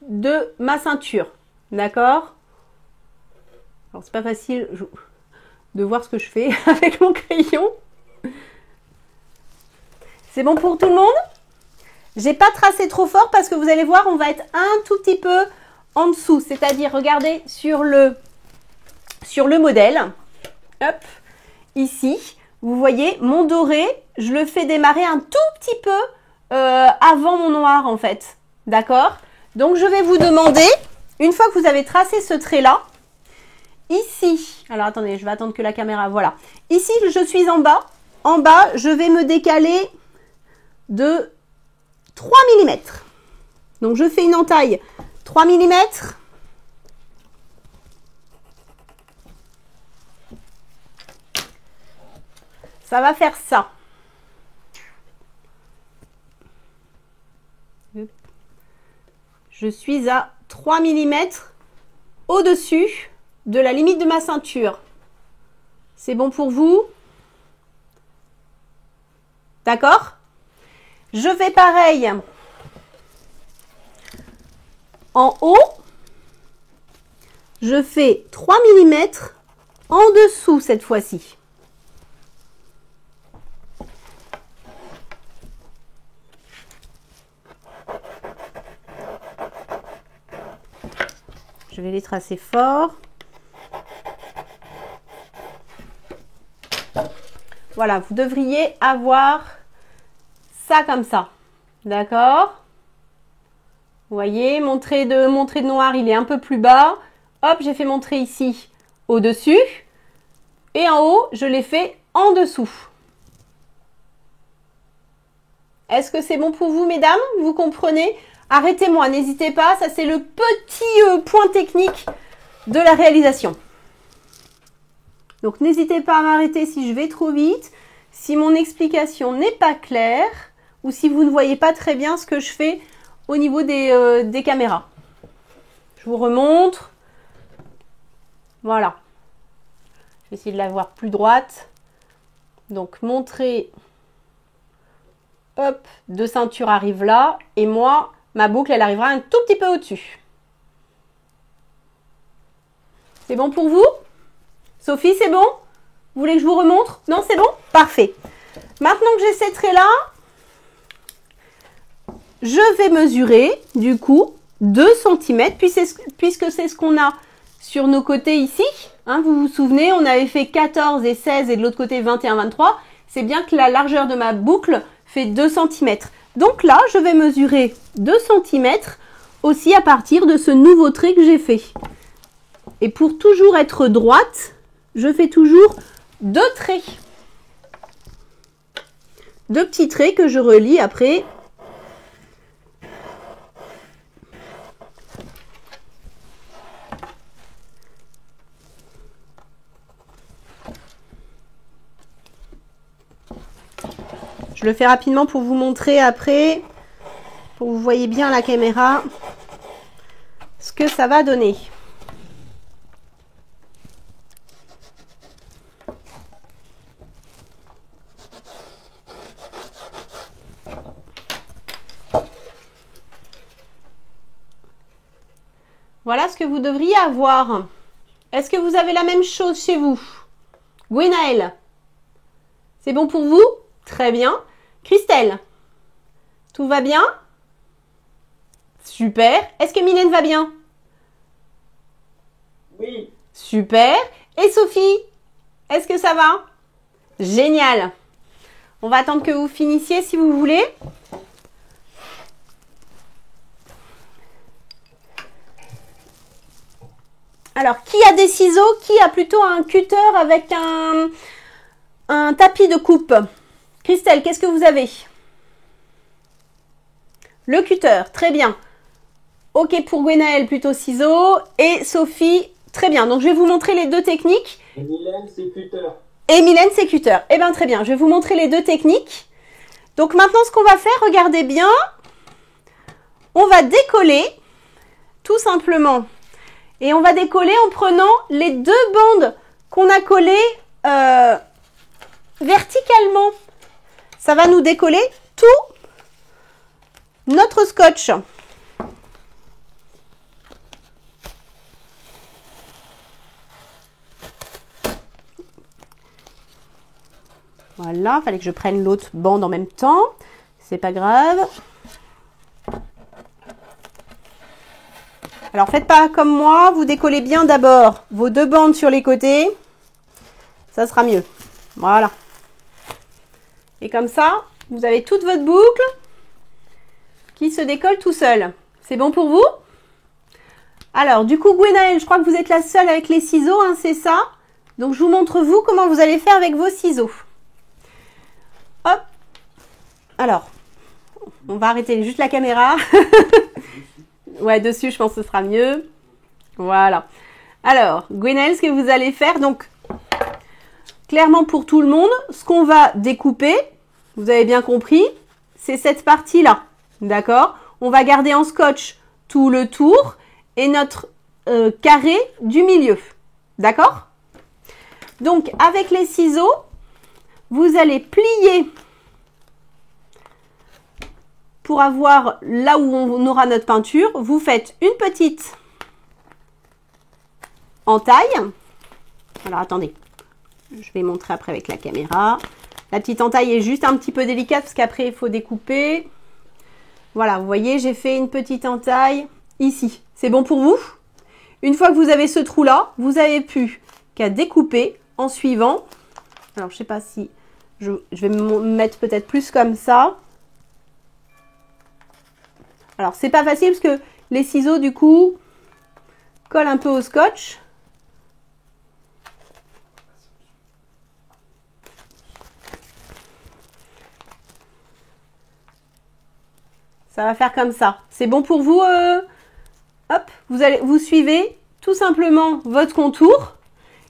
de ma ceinture. D'accord? Alors, c'est pas facile de voir ce que je fais avec mon crayon. C'est bon pour tout le monde? J'ai pas tracé trop fort parce que vous allez voir, on va être un tout petit peu en dessous. C'est-à-dire, regardez sur le modèle. Hop, ici. Vous voyez, mon doré, je le fais démarrer un tout petit peu avant mon noir en fait. D'accord? Donc, je vais vous demander, une fois que vous avez tracé ce trait-là, ici, alors attendez, je vais attendre que la caméra, voilà. Ici, je suis en bas. En bas, je vais me décaler de 3 mm. Donc, je fais une entaille 3 mm. Ça va faire ça. Je suis à 3 mm au-dessus de la limite de ma ceinture. C'est bon pour vous? D'accord? Je fais pareil en haut. Je fais 3 mm en dessous cette fois-ci. Je vais les tracer fort. Voilà, vous devriez avoir ça comme ça. D'accord? Vous voyez, mon trait de noir, il est un peu plus bas. Hop, j'ai fait mon trait ici au-dessus. Et en haut, je l'ai fait en dessous. Est-ce que c'est bon pour vous, mesdames? Vous comprenez? Arrêtez-moi, n'hésitez pas. Ça, c'est le petit point technique de la réalisation. Donc, n'hésitez pas à m'arrêter si je vais trop vite, si mon explication n'est pas claire ou si vous ne voyez pas très bien ce que je fais au niveau des caméras. Je vous remontre. Voilà. Je vais essayer de la voir plus droite. Donc, mon trait hop, de ceinture arrive là. Et moi, ma boucle, elle arrivera un tout petit peu au-dessus. C'est bon pour vous? Sophie, c'est bon? Vous voulez que je vous remontre? Non, c'est bon? Parfait. Maintenant que j'ai ces traits-là, je vais mesurer, du coup, 2 cm, puisque c'est ce qu'on a sur nos côtés ici. Hein, vous vous souvenez, on avait fait 14 et 16 et de l'autre côté 21, 23. C'est bien que la largeur de ma boucle fait 2 cm. Donc là, je vais mesurer 2 cm aussi à partir de ce nouveau trait que j'ai fait. Et pour toujours être droite, je fais toujours 2 traits. 2 petits traits que je relie après. Je le fais rapidement pour vous montrer après, pour que vous voyez bien à la caméra ce que ça va donner. Voilà ce que vous devriez avoir. Est-ce que vous avez la même chose chez vous? Gwenaël, c'est bon pour vous? Très bien. Christelle, tout va bien? Super. Est-ce que Mylène va bien? Oui. Super. Et Sophie, est-ce que ça va? Génial. On va attendre que vous finissiez si vous voulez. Alors, qui a des ciseaux? Qui a plutôt un cutter avec un tapis de coupe? Christelle, qu'est-ce que vous avez? Le cutter, très bien. Ok pour Gwenaël, plutôt ciseaux. Et Sophie, très bien. Donc, je vais vous montrer les deux techniques. Et Mylène, c'est cutter. Et Mylène, c'est cutter. Eh bien, très bien. Je vais vous montrer les deux techniques. Donc, maintenant, ce qu'on va faire, regardez bien. On va décoller, tout simplement. Et on va décoller en prenant les deux bandes qu'on a collées verticalement. Ça va nous décoller tout notre scotch. Voilà, il fallait que je prenne l'autre bande en même temps. C'est pas grave. Alors, faites pas comme moi. Vous décollez bien d'abord vos deux bandes sur les côtés. Ça sera mieux. Voilà. Et comme ça, vous avez toute votre boucle qui se décolle tout seul. C'est bon pour vous? Alors, du coup, Gwenaël, je crois que vous êtes la seule avec les ciseaux, hein, c'est ça? Donc, je vous montre vous comment vous allez faire avec vos ciseaux. Hop. Alors, on va arrêter juste la caméra. Ouais, dessus, je pense que ce sera mieux. Voilà. Alors, Gwenaël, ce que vous allez faire, donc, clairement pour tout le monde, ce qu'on va découper, vous avez bien compris, c'est cette partie-là. D'accord? On va garder en scotch tout le tour et notre carré du milieu. D'accord? Donc, avec les ciseaux, vous allez plier pour avoir là où on aura notre peinture. Vous faites une petite entaille. Alors, attendez. Je vais montrer après avec la caméra. La petite entaille est juste un petit peu délicate parce qu'après, il faut découper. Voilà, vous voyez, j'ai fait une petite entaille ici. C'est bon pour vous? Une fois que vous avez ce trou-là, vous n'avez plus qu'à découper en suivant. Alors, je ne sais pas si je vais me mettre peut-être plus comme ça. Alors, c'est pas facile parce que les ciseaux, du coup, collent un peu au scotch. Ça va faire comme ça. C'est bon pour vous? Hop, vous suivez tout simplement votre contour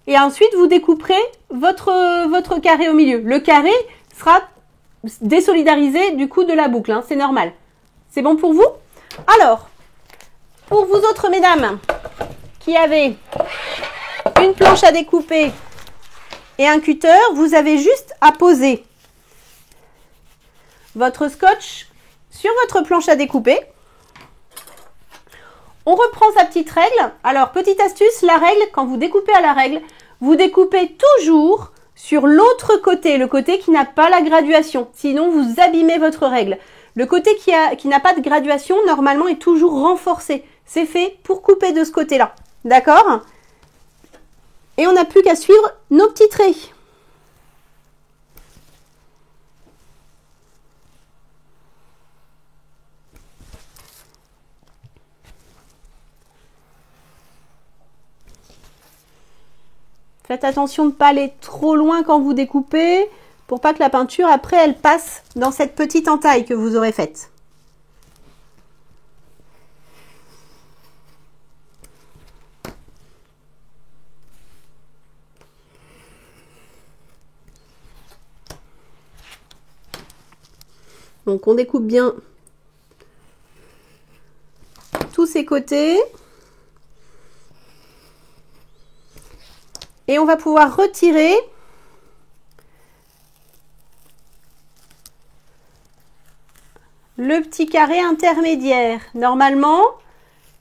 et ensuite vous découperez votre carré au milieu. Le carré sera désolidarisé du coup de la boucle, hein, c'est normal. C'est bon pour vous? Alors, pour vous autres mesdames qui avez une planche à découper et un cutter, vous avez juste à poser votre scotch sur votre planche à découper. On reprend sa petite règle. Alors, petite astuce, la règle, quand vous découpez à la règle, vous découpez toujours sur l'autre côté, le côté qui n'a pas la graduation. Sinon, vous abîmez votre règle. Le côté qui n'a pas de graduation, normalement, est toujours renforcé. C'est fait pour couper de ce côté-là. D'accord? Et on n'a plus qu'à suivre nos petits traits. Faites attention de ne pas aller trop loin quand vous découpez, pour pas que la peinture, après, elle passe dans cette petite entaille que vous aurez faite. Donc, on découpe bien tous ces côtés. Et on va pouvoir retirer le petit carré intermédiaire. Normalement,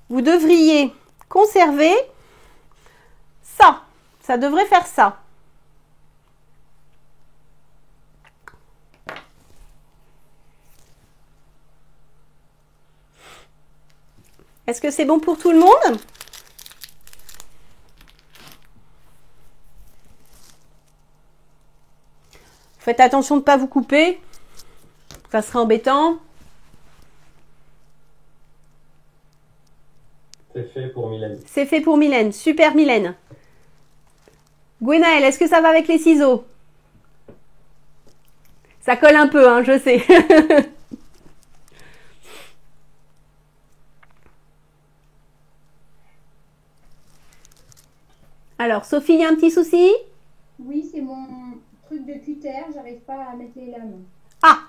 vous devriez conserver ça. Ça devrait faire ça. Est-ce que c'est bon pour tout le monde? Faites attention de ne pas vous couper. Ça serait embêtant. C'est fait pour Mylène. C'est fait pour Mylène. Super Mylène. Gwenaëlle, est-ce que ça va avec les ciseaux? Ça colle un peu, hein, je sais. Alors, Sophie, il y a un petit souci? Oui, c'est mon truc de cutter, j'arrive pas à mettre les lames. Ah!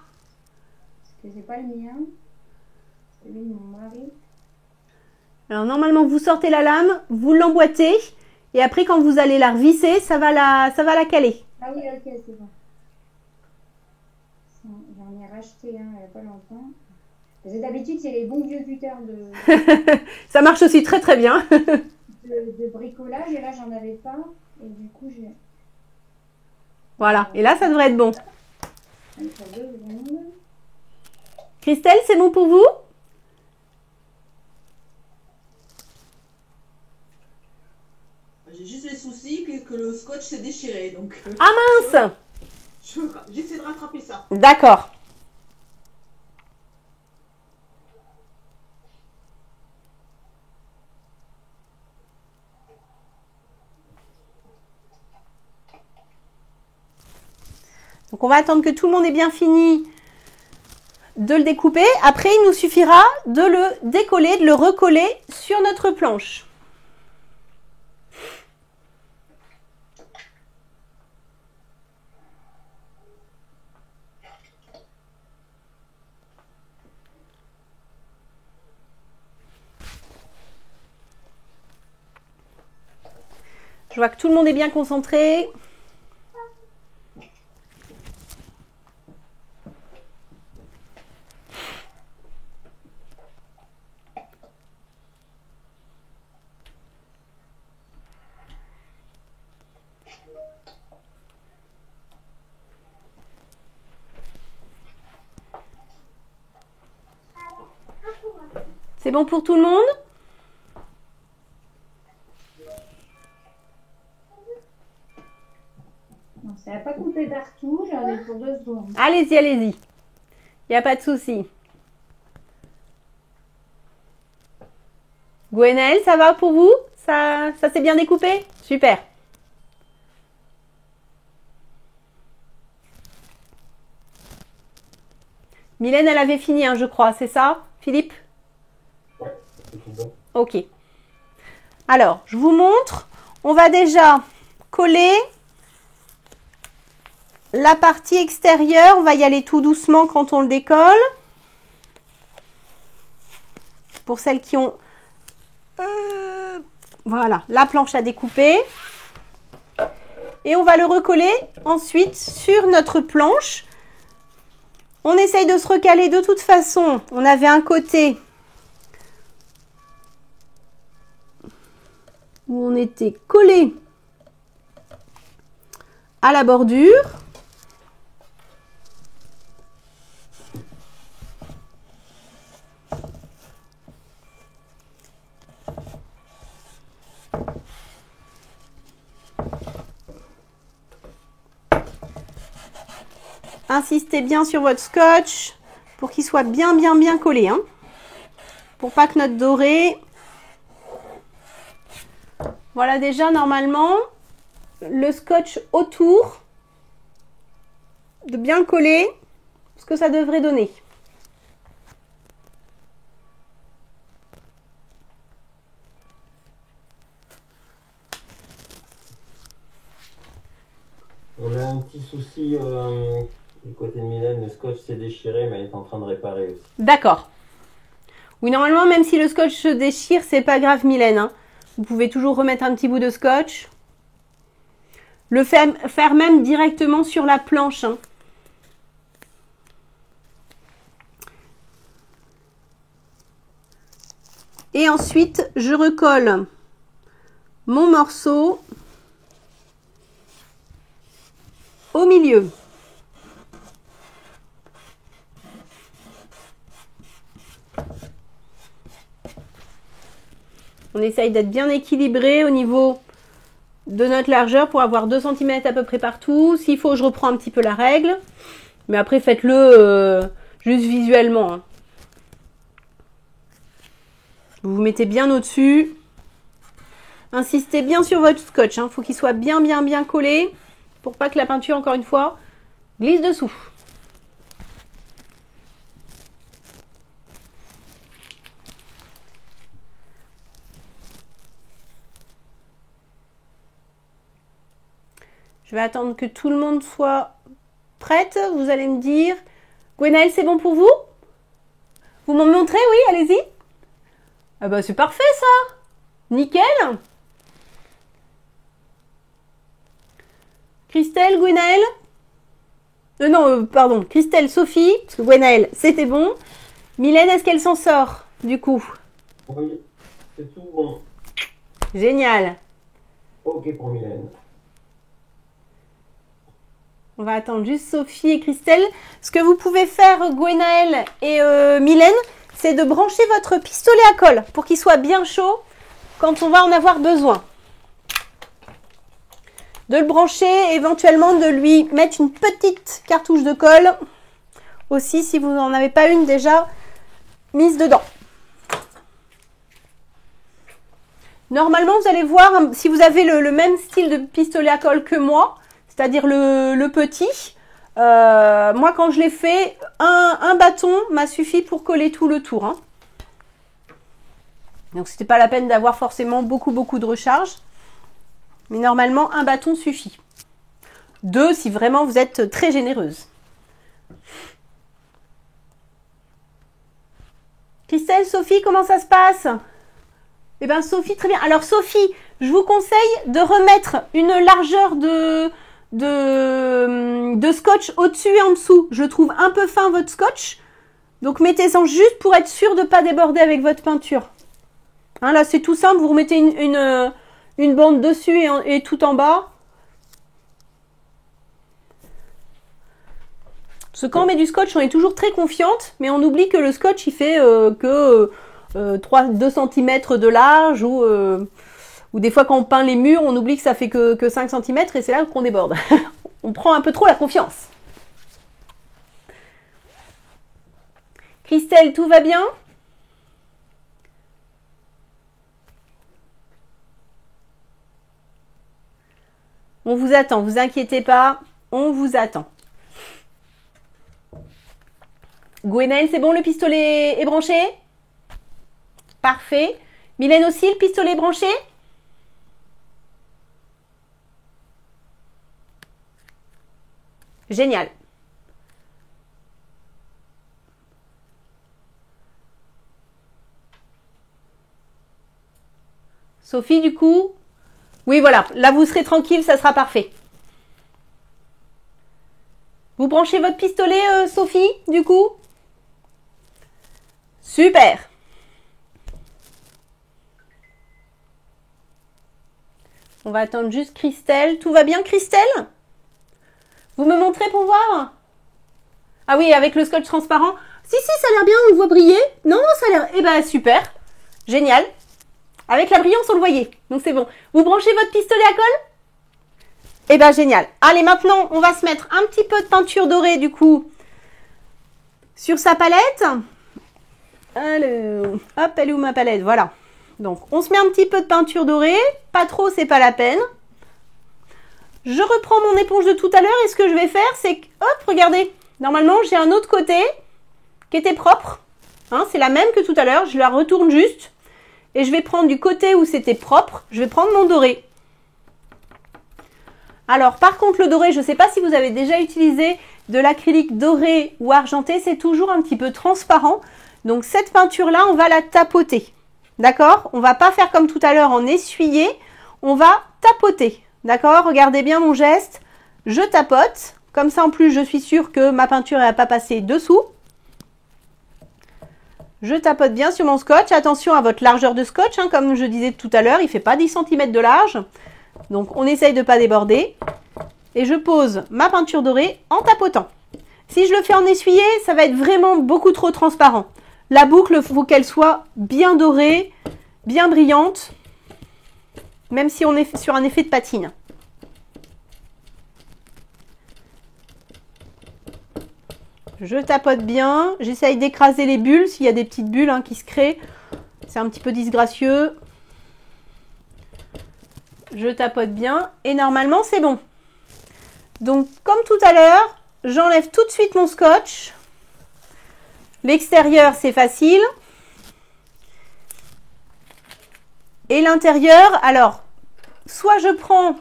Parce que c'est pas le mien. C'est celui de mon mari. Alors, normalement, vous sortez la lame, vous l'emboîtez, et après, quand vous allez la revisser, ça va la caler. Ah oui, ok, c'est bon. J'en ai racheté un il n'y a pas longtemps. Parce que d'habitude, c'est les bons vieux cutters Ça marche aussi très très bien. de bricolage, et là, j'en avais pas. Et du coup, j'ai... Voilà, et là, ça devrait être bon. Entre deux secondes. Christelle, c'est bon pour vous? J'ai juste les soucis que le scotch s'est déchiré, donc Ah mince! j'essaie de rattraper ça. D'accord. Donc on va attendre que tout le monde ait bien fini de le découper. Après, il nous suffira de le décoller, de le recoller sur notre planche. Je vois que tout le monde est bien concentré. C'est bon pour tout le monde? Non, ça n'a pas coupé partout, j'en ai pour 2 secondes. Allez-y, allez-y. Il n'y a pas de souci. Gwenaëlle, ça va pour vous? Ça s'est bien découpé? Super. Mylène, elle avait fini, hein, je crois, c'est ça, Philippe? Ouais, c'est tout bon. Ok. Alors, je vous montre. On va déjà coller la partie extérieure. On va y aller tout doucement quand on le décolle. Pour celles qui ont voilà, la planche à découper. Et on va le recoller ensuite sur notre planche. On essaye de se recaler de toute façon. On avait un côté où on était collé à la bordure. Insistez bien sur votre scotch pour qu'il soit bien collé, hein, pour pas que notre doré... Voilà déjà normalement le scotch autour de bien coller ce que ça devrait donner. On a un petit souci du côté de Mylène, le scotch s'est déchiré, mais elle est en train de réparer aussi. D'accord. Oui, normalement, même si le scotch se déchire, c'est pas grave, Mylène, hein. Vous pouvez toujours remettre un petit bout de scotch. Le faire même directement sur la planche, hein. Et ensuite, je recolle mon morceau au milieu. On essaye d'être bien équilibré au niveau de notre largeur pour avoir 2 cm à peu près partout. S'il faut, je reprends un petit peu la règle. Mais après, faites-le juste visuellement. Hein. Vous vous mettez bien au-dessus. Insistez bien sur votre scotch. Il faut qu'il soit bien collé pour pas que la peinture, encore une fois, glisse dessous. Je vais attendre que tout le monde soit prête. Vous allez me dire... Gwenaëlle, c'est bon pour vous? Vous m'en montrez? Oui, allez-y. Ah bah c'est parfait ça. Nickel. Christelle, Gwenaëlle? Non, pardon. Christelle, Sophie. Parce que Gwenaëlle, c'était bon. Mylène, est-ce qu'elle s'en sort du coup? Oui, c'est tout bon. Génial. Ok pour Mylène. On va attendre juste Sophie et Christelle. Ce que vous pouvez faire, Gwenaëlle et Mylène, c'est de brancher votre pistolet à colle pour qu'il soit bien chaud quand on va en avoir besoin. De le brancher, éventuellement de lui mettre une petite cartouche de colle aussi si vous n'en avez pas une déjà mise dedans. Normalement, vous allez voir, si vous avez le même style de pistolet à colle que moi, c'est-à-dire le petit. Moi, quand je l'ai fait, un bâton m'a suffi pour coller tout le tour. Hein. Donc, c'était pas la peine d'avoir forcément beaucoup de recharge. Mais normalement, un bâton suffit. 2 si vraiment vous êtes très généreuse. Christelle, Sophie, comment ça se passe? Eh bien, Sophie, très bien. Alors, Sophie, je vous conseille de remettre une largeur de scotch au-dessus et en dessous. Je trouve un peu fin votre scotch. Donc, mettez-en juste pour être sûr de ne pas déborder avec votre peinture. Hein, là, c'est tout simple. Vous remettez une bande dessus et tout en bas. Parce que quand on met du scotch, on est toujours très confiante. Mais on oublie que le scotch, il fait que 2 cm de large ou des fois quand on peint les murs, on oublie que ça fait que 5 cm et c'est là qu'on déborde. On prend un peu trop la confiance. Christelle, tout va bien? On vous attend, vous inquiétez pas, on vous attend. Gwenaëlle, c'est bon, le pistolet est branché? Parfait. Mylène aussi, le pistolet est branché? Génial. Sophie, du coup? Oui, voilà. Là, vous serez tranquille, ça sera parfait. Vous branchez votre pistolet, Sophie, du coup? Super. On va attendre juste Christelle. Tout va bien, Christelle? Vous me montrez pour voir? Ah oui, avec le scotch transparent. Si, ça a l'air bien, on le voit briller. Non, ça a l'air... Eh ben, super. Génial. Avec la brillance, on le voyait. Donc, c'est bon. Vous branchez votre pistolet à colle? Eh ben, génial. Allez, maintenant, on va se mettre un petit peu de peinture dorée, du coup, sur sa palette. Alors, hop, elle est où ma palette? Voilà. Donc, on se met un petit peu de peinture dorée. Pas trop, c'est pas la peine. Je reprends mon éponge de tout à l'heure et ce que je vais faire, c'est que, hop, regardez. Normalement, j'ai un autre côté qui était propre. Hein, c'est la même que tout à l'heure. Je la retourne juste. Et je vais prendre du côté où c'était propre. Je vais prendre mon doré. Alors, par contre, le doré, je ne sais pas si vous avez déjà utilisé de l'acrylique doré ou argenté. C'est toujours un petit peu transparent. Donc, cette peinture-là, on va la tapoter. D'accord? On ne va pas faire comme tout à l'heure en essuyer. On va tapoter. D'accord? Regardez bien mon geste. Je tapote. Comme ça, en plus, je suis sûre que ma peinture n'a pas passé dessous. Je tapote bien sur mon scotch. Attention à votre largeur de scotch, hein, comme je disais tout à l'heure, il ne fait pas 10 cm de large. Donc on essaye de ne pas déborder. Et je pose ma peinture dorée en tapotant. Si je le fais en essuyé, ça va être vraiment beaucoup trop transparent. La boucle, il faut qu'elle soit bien dorée, bien brillante, même si on est sur un effet de patine. Je tapote bien, j'essaye d'écraser les bulles, s'il y a des petites bulles hein, qui se créent. C'est un petit peu disgracieux. Je tapote bien et normalement c'est bon. Donc comme tout à l'heure, j'enlève tout de suite mon scotch. L'extérieur c'est facile. Et l'intérieur, alors, soit je prends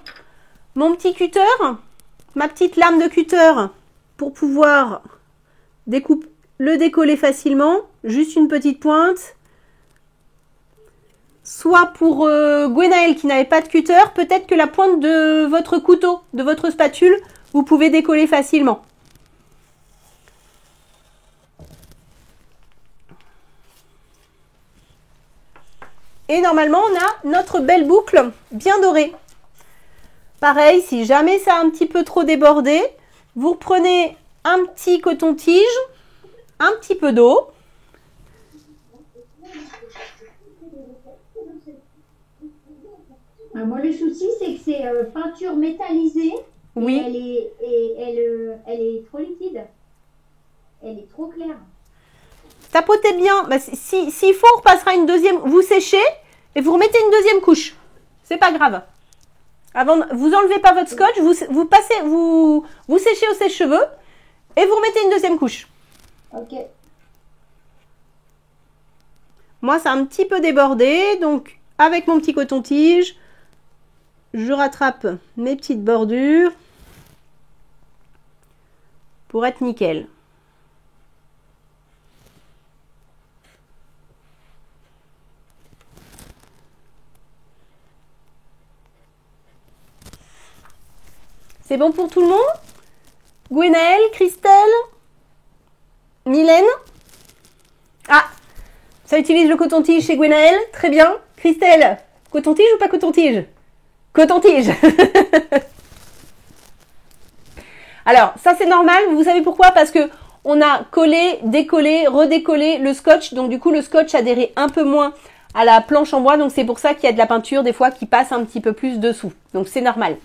mon petit cutter, ma petite lame de cutter pour pouvoir le décoller facilement, juste une petite pointe. Soit pour Gwenaël qui n'avait pas de cutter, peut-être que la pointe de votre couteau, de votre spatule, vous pouvez décoller facilement. Et normalement, on a notre belle boucle bien dorée. Pareil, si jamais ça a un petit peu trop débordé, vous reprenez un petit coton-tige, un petit peu d'eau. Moi, le souci, c'est que c'est peinture métallisée. Oui. Elle est trop liquide. Elle est trop claire. Tapotez bien. Bah, s'il faut, on repassera une deuxième. Vous séchez et vous remettez une deuxième couche. C'est pas grave. Avant, vous enlevez pas votre scotch, vous séchez au sèche-cheveux et vous remettez une deuxième couche. Ok. Moi, ça a un petit peu débordé, donc avec mon petit coton-tige, je rattrape mes petites bordures pour être nickel. C'est bon pour tout le monde? Gwenaël, Christelle, Mylène? Ah, ça utilise le coton-tige chez Gwenaël, très bien. Christelle, coton-tige ou pas coton-tige? Coton-tige. Alors, ça c'est normal, vous savez pourquoi? Parce que on a collé, décollé, redécollé le scotch, donc du coup le scotch adhérait un peu moins à la planche en bois, donc c'est pour ça qu'il y a de la peinture des fois qui passe un petit peu plus dessous, donc c'est normal.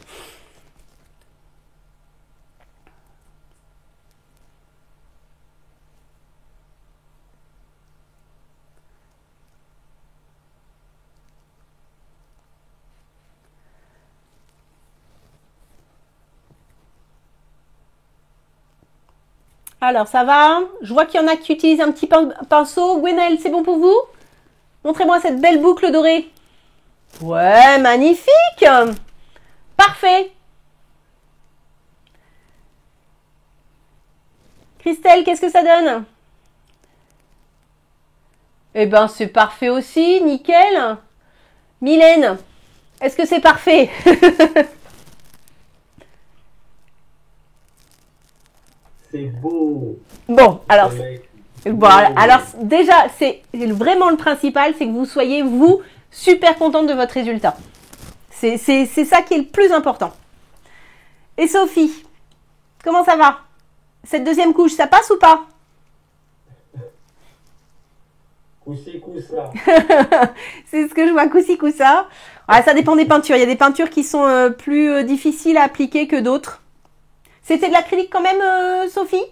Alors, ça va? Je vois qu'il y en a qui utilisent un petit pinceau. Gwenaël, c'est bon pour vous? Montrez-moi cette belle boucle dorée. Ouais, magnifique! Parfait! Christelle, qu'est-ce que ça donne? Eh ben, c'est parfait aussi, nickel. Mylène, est-ce que c'est parfait? C'est beau. Bon, alors déjà, c'est vraiment le principal, c'est que vous soyez, vous, super contente de votre résultat. C'est ça qui est le plus important. Et Sophie, comment ça va? Cette deuxième couche, ça passe ou pas? Coussi, coussa. C'est ce que je vois, coussi, coussa. Ouais, ça dépend des peintures. Il y a des peintures qui sont plus difficiles à appliquer que d'autres. C'était de l'acrylique quand même, Sophie?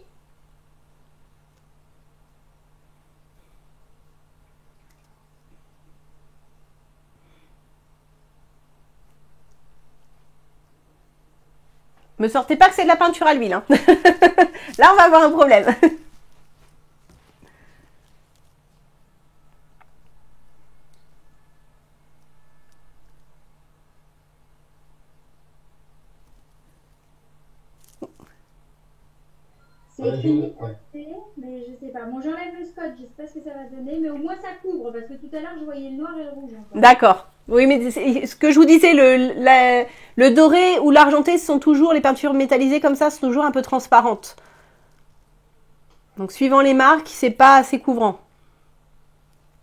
Me sortez pas que c'est de la peinture à l'huile. Hein. Là, on va avoir un problème. C'est écrit, mais je sais pas. Bon, j'enlève le scotch, je sais pas ce que ça va donner, mais au moins ça couvre, parce que tout à l'heure, je voyais le noir et le rouge. D'accord. Oui, mais ce que je vous disais, le doré ou l'argenté, ce sont toujours, les peintures métallisées comme ça, sont toujours un peu transparentes. Donc, suivant les marques, c'est pas assez couvrant.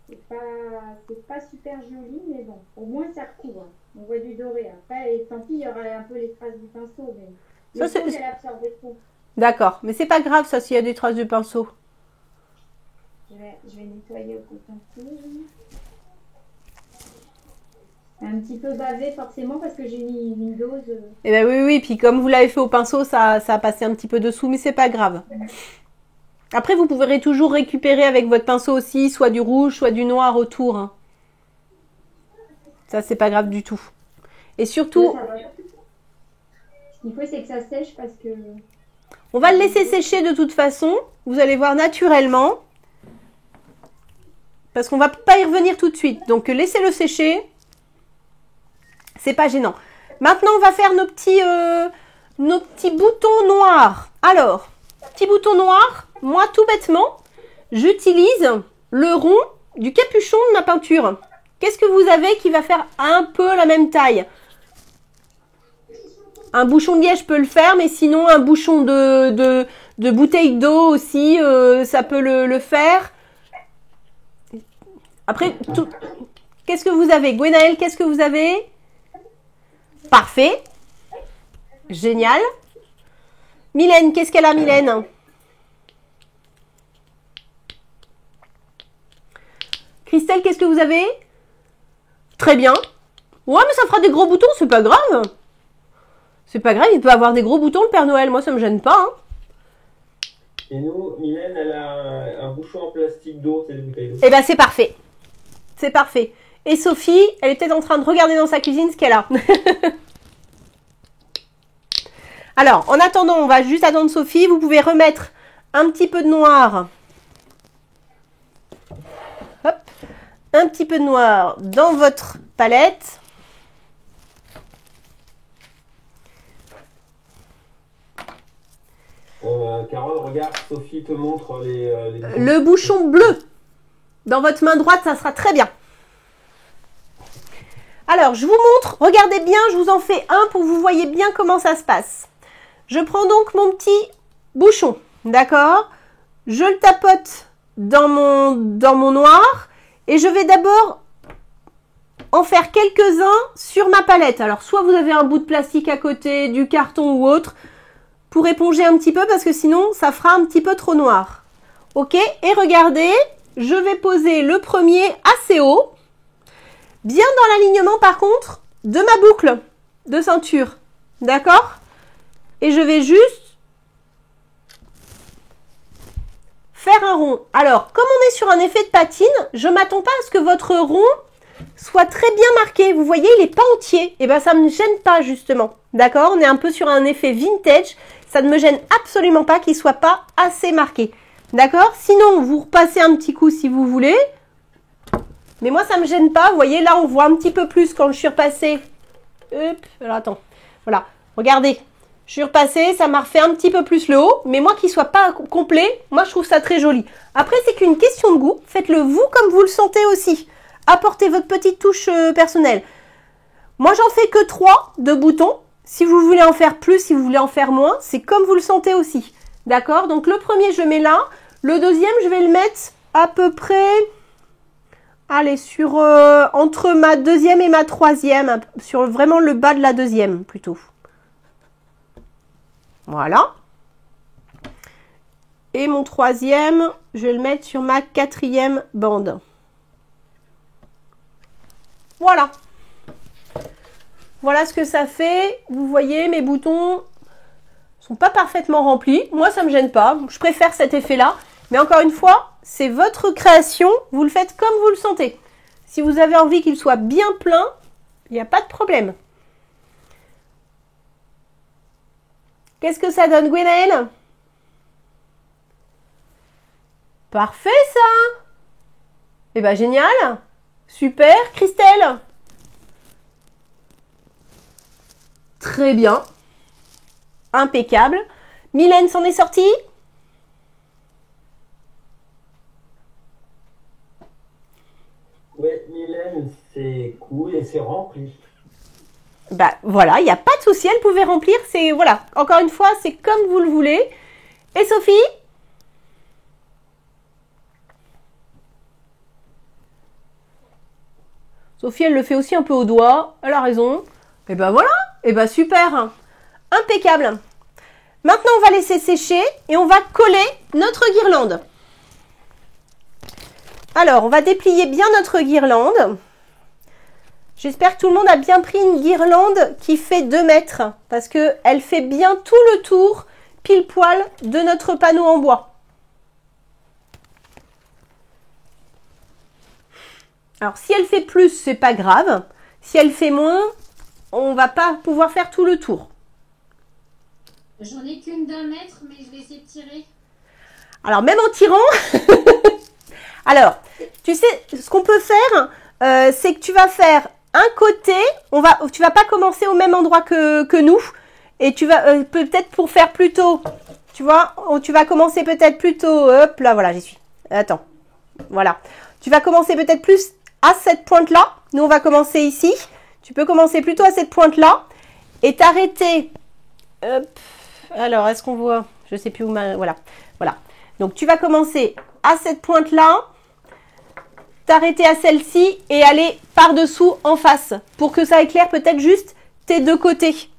C'est pas super joli, mais bon, au moins ça recouvre. On voit du doré. Après, et tant pis, il y aura un peu les traces du pinceau, mais Ça, c'est- elle a absorbé trop. D'accord, mais c'est pas grave ça s'il y a des traces de pinceau. Je vais nettoyer au coton-tige. Un petit peu bavé forcément parce que j'ai mis une dose. Eh ben oui, oui, puis comme vous l'avez fait au pinceau, ça a passé un petit peu dessous, mais c'est pas grave. Après, vous pourrez toujours récupérer avec votre pinceau aussi, soit du rouge, soit du noir autour. Hein. Ça, c'est pas grave du tout. Et surtout, Ça va. Ce qu'il faut, c'est que ça sèche parce que. on va le laisser sécher de toute façon. Vous allez voir naturellement. Parce qu'on va pas y revenir tout de suite. Donc, laissez-le sécher. C'est pas gênant. Maintenant, on va faire nos petits boutons noirs. Alors, petits boutons noirs, moi, tout bêtement, j'utilise le rond du capuchon de ma peinture. Qu'est-ce que vous avez qui va faire un peu la même taille? Un bouchon de liège peut le faire, mais sinon, un bouchon de bouteille d'eau aussi, ça peut le faire. Après, qu'est-ce que vous avez? Gwenaëlle, qu'est-ce que vous avez? Parfait. Génial. Mylène, qu'est-ce qu'elle a, Mylène? Christelle, qu'est-ce que vous avez? Très bien. Ouais, mais ça fera des gros boutons, c'est pas grave. C'est pas grave, il peut avoir des gros boutons, le Père Noël. Moi, ça me gêne pas. Hein. Et nous, Mylène, elle a un bouchon en plastique d'eau, c'est des bouteilles d'eau. Eh ben, c'est parfait. C'est parfait. Et Sophie, elle est peut-être en train de regarder dans sa cuisine ce qu'elle a. Alors, en attendant, on va juste attendre Sophie. Vous pouvez remettre un petit peu de noir. Hop. Un petit peu de noir dans votre palette. Carole, regarde, Sophie te montre les Le bouchon bleu. Dans votre main droite, ça sera très bien. Alors, je vous montre. Regardez bien, je vous en fais un pour que vous voyez bien comment ça se passe. Je prends donc mon petit bouchon, d'accord? Je le tapote dans mon noir et je vais d'abord en faire quelques-uns sur ma palette. Alors, soit vous avez un bout de plastique à côté, du carton ou autre, pour éponger un petit peu parce que sinon, ça fera un petit peu trop noir. Ok? Et regardez, je vais poser le premier assez haut, bien dans l'alignement par contre de ma boucle de ceinture. D'accord? Et je vais juste faire un rond. Alors, comme on est sur un effet de patine, je ne m'attends pas à ce que votre rond soit très bien marqué. Vous voyez, il n'est pas entier. Et bien, ça ne me gêne pas, justement. D'accord? On est un peu sur un effet vintage. Ça ne me gêne absolument pas qu'il ne soit pas assez marqué. D'accord? Sinon, vous repassez un petit coup si vous voulez. Mais moi, ça ne me gêne pas. Vous voyez, là, on voit un petit peu plus quand je suis repassée. Hop, alors attends. Voilà, regardez. Je suis repassée, ça m'a refait un petit peu plus le haut. Mais moi, qu'il ne soit pas complet, moi, je trouve ça très joli. Après, c'est qu'une question de goût. Faites-le vous comme vous le sentez aussi. Apportez votre petite touche personnelle. Moi, j'en fais que 3 de boutons. Si vous voulez en faire plus, si vous voulez en faire moins, c'est comme vous le sentez aussi. D'accord? Donc, le premier, je le mets là. Le deuxième, je vais le mettre à peu près... Allez, sur entre ma deuxième et ma troisième. Sur vraiment le bas de la deuxième, plutôt. Voilà. Et mon troisième, je vais le mettre sur ma 4e bande. Voilà. Voilà ce que ça fait. Vous voyez, mes boutons sont pas parfaitement remplis. Moi, ça me gêne pas. Je préfère cet effet-là. Mais encore une fois, c'est votre création. Vous le faites comme vous le sentez. Si vous avez envie qu'il soit bien plein, il n'y a pas de problème. Qu'est-ce que ça donne, Gwenaëlle? Parfait, ça! Eh ben, génial! Super, Christelle! Très bien. Impeccable. Mylène s'en est sortie? Oui, Mylène, c'est cool et c'est rempli. Bah voilà, il n'y a pas de souci, elle pouvait remplir. C'est voilà, encore une fois, c'est comme vous le voulez. Et Sophie? Sophie, elle le fait aussi un peu au doigt. Elle a raison. Et ben voilà. Et ben super. Impeccable. Maintenant, on va laisser sécher et on va coller notre guirlande. Alors, on va déplier bien notre guirlande. J'espère que tout le monde a bien pris une guirlande qui fait 2 mètres parce qu'elle fait bien tout le tour pile poil de notre panneau en bois. Alors, si elle fait plus, c'est pas grave. Si elle fait moins, on va pas pouvoir faire tout le tour. J'en ai qu'une d'1 mètre, mais je vais essayer de tirer. Alors, même en tirant... Alors, tu sais, ce qu'on peut faire, c'est que tu vas faire un côté, tu vas pas commencer au même endroit que nous, et tu vas peut-être pour faire plutôt, tu vois, tu vas commencer peut-être plutôt, hop là, voilà, j'y suis. Attends, voilà. Tu vas commencer peut-être plus à cette pointe-là. Nous, on va commencer ici. Tu peux commencer plutôt à cette pointe-là et t'arrêter. Hop. Alors, est-ce qu'on voit? Je sais plus où voilà, voilà. Donc, tu vas commencer à cette pointe-là. T'arrêter à celle-ci et aller par-dessous en face pour que ça éclaire peut-être juste tes 2 côtés.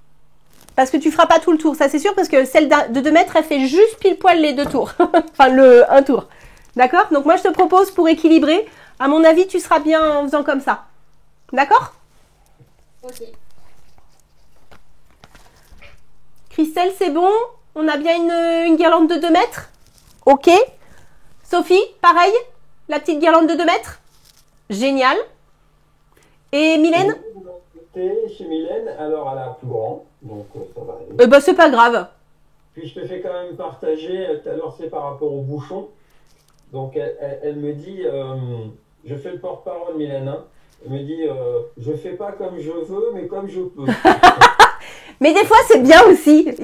Parce que tu feras pas tout le tour, ça c'est sûr, parce que celle de 2 mètres, elle fait juste pile poil les 2 tours. Enfin, un tour. D'accord? Donc moi, je te propose pour équilibrer, à mon avis, tu seras bien en faisant comme ça. D'accord? Ok. Christelle, c'est bon? On a bien une guirlande de 2 mètres? Ok. Sophie, pareil? La petite guirlande de 2 mètres? Génial. Et Mylène? Chez Mylène, alors elle a plus grand, donc ça va aller. Eh ben, c'est pas grave. Puis je te fais quand même partager, tout à l'heure c'est par rapport au bouchon. Donc elle me dit, je fais le porte-parole Mylène, hein. Elle me dit, je fais pas comme je veux, mais comme je peux. Mais des fois, c'est bien aussi.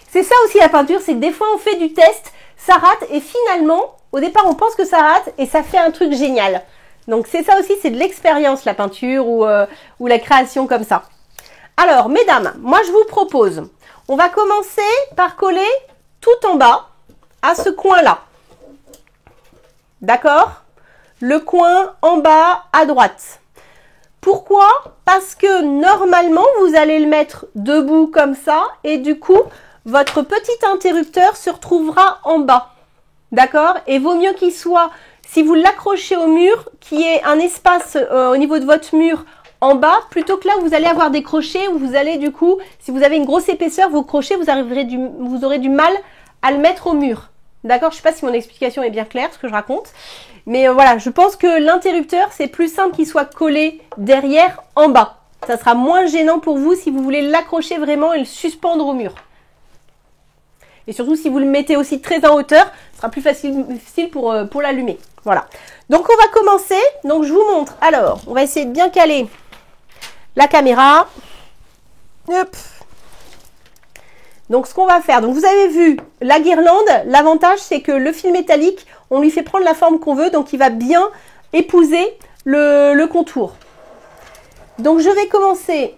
C'est ça aussi la peinture, c'est que des fois, on fait du test, ça rate, et finalement, au départ, on pense que ça rate, et ça fait un truc génial. Donc, c'est ça aussi, c'est de l'expérience, la peinture, ou la création comme ça. Alors, mesdames, moi, je vous propose, on va commencer par coller tout en bas, à ce coin-là. D'accord? Le coin en bas, à droite. Pourquoi? Parce que normalement, vous allez le mettre debout comme ça et du coup, votre petit interrupteur se retrouvera en bas. D'accord? Et vaut mieux qu'il soit, si vous l'accrochez au mur, qu'il y ait un espace au niveau de votre mur en bas, plutôt que là où vous allez avoir des crochets, où vous allez du coup, si vous avez une grosse épaisseur, vos crochets, vous aurez du mal à le mettre au mur. D'accord? Je ne sais pas si mon explication est bien claire, ce que je raconte. Mais voilà, je pense que l'interrupteur, c'est plus simple qu'il soit collé derrière, en bas. Ça sera moins gênant pour vous si vous voulez l'accrocher vraiment et le suspendre au mur. Et surtout, si vous le mettez aussi très en hauteur, ce sera plus facile pour l'allumer. Voilà. Donc, on va commencer. Donc, je vous montre. Alors, on va essayer de bien caler la caméra. Hop. Donc, ce qu'on va faire, donc vous avez vu la guirlande, l'avantage, c'est que le fil métallique, on lui fait prendre la forme qu'on veut, donc il va bien épouser le contour. Donc, je vais commencer,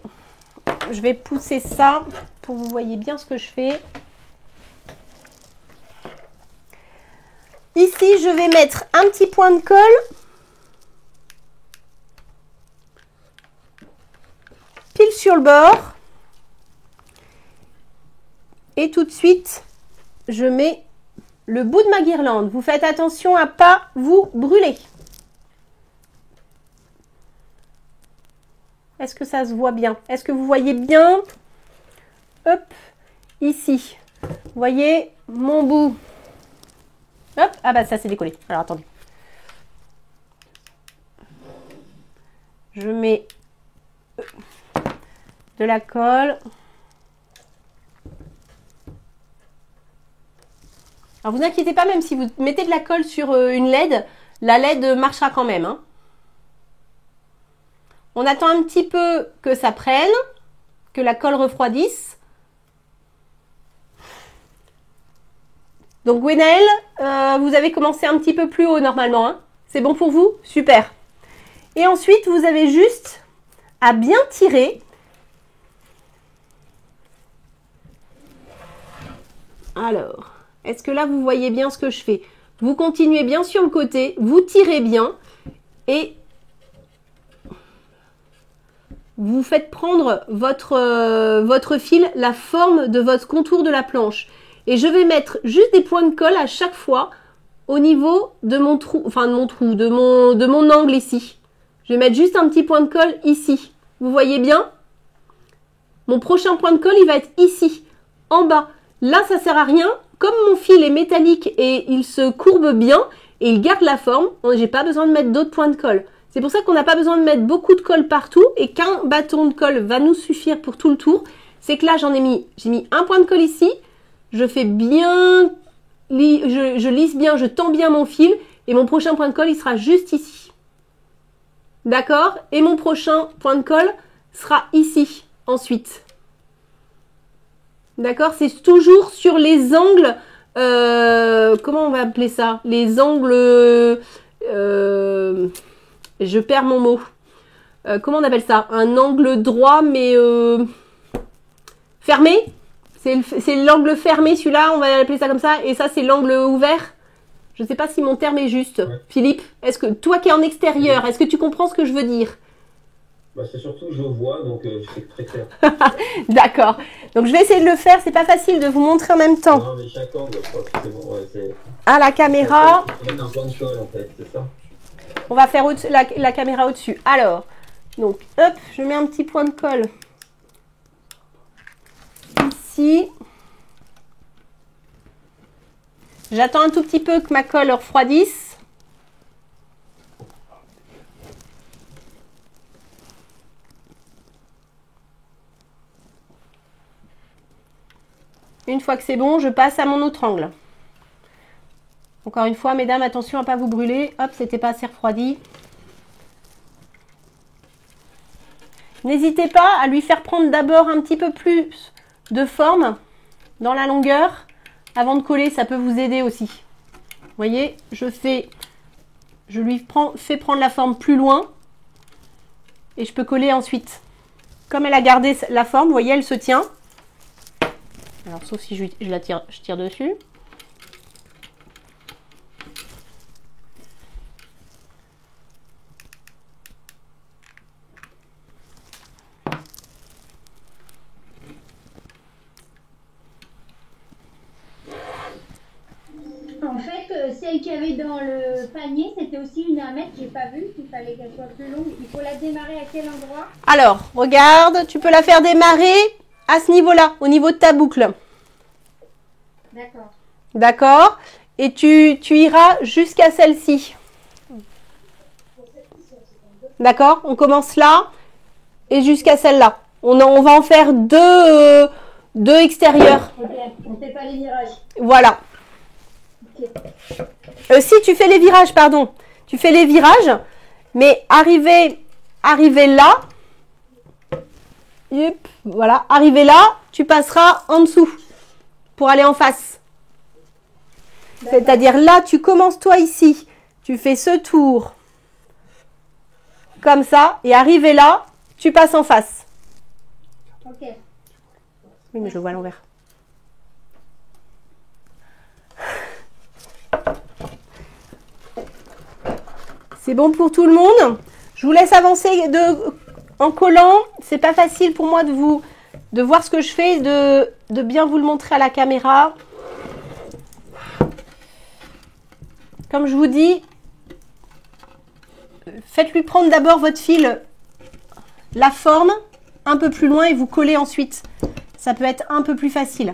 je vais pousser ça pour que vous voyez bien ce que je fais. Ici, je vais mettre un petit point de colle. Pile sur le bord. Et tout de suite, je mets le bout de ma guirlande. Vous faites attention à ne pas vous brûler. Est-ce que ça se voit bien? Est-ce que vous voyez bien? Hop, ici. Vous voyez mon bout. Hop, ah bah ça s'est décollé. Alors attendez. Je mets de la colle. Alors vous inquiétez pas, même si vous mettez de la colle sur une LED, la LED marchera quand même. Hein. On attend un petit peu que ça prenne, que la colle refroidisse. Donc Gwenaëlle, vous avez commencé un petit peu plus haut normalement. Hein. C'est bon pour vous? Super. Et ensuite, vous avez juste à bien tirer. Alors, est-ce que là, vous voyez bien ce que je fais? Vous continuez bien sur le côté, vous tirez bien et vous faites prendre votre fil la forme de votre contour de la planche. Et je vais mettre juste des points de colle à chaque fois au niveau de mon trou, enfin de mon angle ici. Je vais mettre juste un petit point de colle ici. Vous voyez bien? Mon prochain point de colle, il va être ici, en bas. Là, ça sert à rien. Comme mon fil est métallique et il se courbe bien et il garde la forme, j'ai pas besoin de mettre d'autres points de colle. C'est pour ça qu'on n'a pas besoin de mettre beaucoup de colle partout et qu'un bâton de colle va nous suffire pour tout le tour. C'est que là, j'ai mis un point de colle ici. Je fais bien, je lisse bien, je tends bien mon fil et mon prochain point de colle, il sera juste ici. D'accord? Et mon prochain point de colle sera ici, ensuite. D'accord? C'est toujours sur les angles, comment on va appeler ça? Les angles, je perds mon mot. Comment on appelle ça? Un angle droit, mais fermé? C'est l'angle fermé, celui-là, on va appeler ça comme ça. Et ça, c'est l'angle ouvert. Je ne sais pas si mon terme est juste. Ouais. Philippe, est-ce que toi qui es en extérieur, est-ce que tu comprends ce que je veux dire? Bah, c'est surtout je vois, donc c'est très clair. D'accord. Donc je vais essayer de le faire. C'est pas facile de vous montrer en même temps. Non, mais chaque angle, je crois que c'est bon. Ouais, à la caméra. On met un point de colle, en fait, c'est ça. On va faire la caméra au-dessus. Alors, donc, hop, je mets un petit point de colle ici. J'attends un tout petit peu que ma colle refroidisse. Une fois que c'est bon, je passe à mon autre angle. Encore une fois, mesdames, attention à ne pas vous brûler. Hop, c'était pas assez refroidi. N'hésitez pas à lui faire prendre d'abord un petit peu plus de forme dans la longueur. Avant de coller, ça peut vous aider aussi. Vous voyez, je lui fais prendre la forme plus loin. Et je peux coller ensuite. Comme elle a gardé la forme, vous voyez, elle se tient. Alors, sauf si je tire dessus. En fait, celle qu'il y avait dans le panier, c'était aussi une 1 mètre. J'ai pas vu qu'il fallait qu'elle soit plus longue. Il faut la démarrer à quel endroit? Alors, regarde, tu peux la faire démarrer à ce niveau-là, au niveau de ta boucle. D'accord. D'accord. Et tu iras jusqu'à celle-ci. D'accord? On commence là et jusqu'à celle-là. On va en faire deux extérieurs. Ok, on ne fait pas les virages. Voilà. Okay. Si tu fais les virages, pardon. Tu fais les virages, mais arriver là. Yep, voilà. Arriver là, tu passeras en dessous pour aller en face. C'est-à-dire là, tu commences toi ici. Tu fais ce tour. Comme ça. Et arrivé là, tu passes en face. Ok. Oui, mais je vois l'envers. C'est bon pour tout le monde? Je vous laisse avancer en collant. C'est pas facile pour moi de voir ce que je fais, de bien vous le montrer à la caméra. Comme je vous dis, faites-lui prendre d'abord votre fil, la forme, un peu plus loin et vous collez ensuite. Ça peut être un peu plus facile.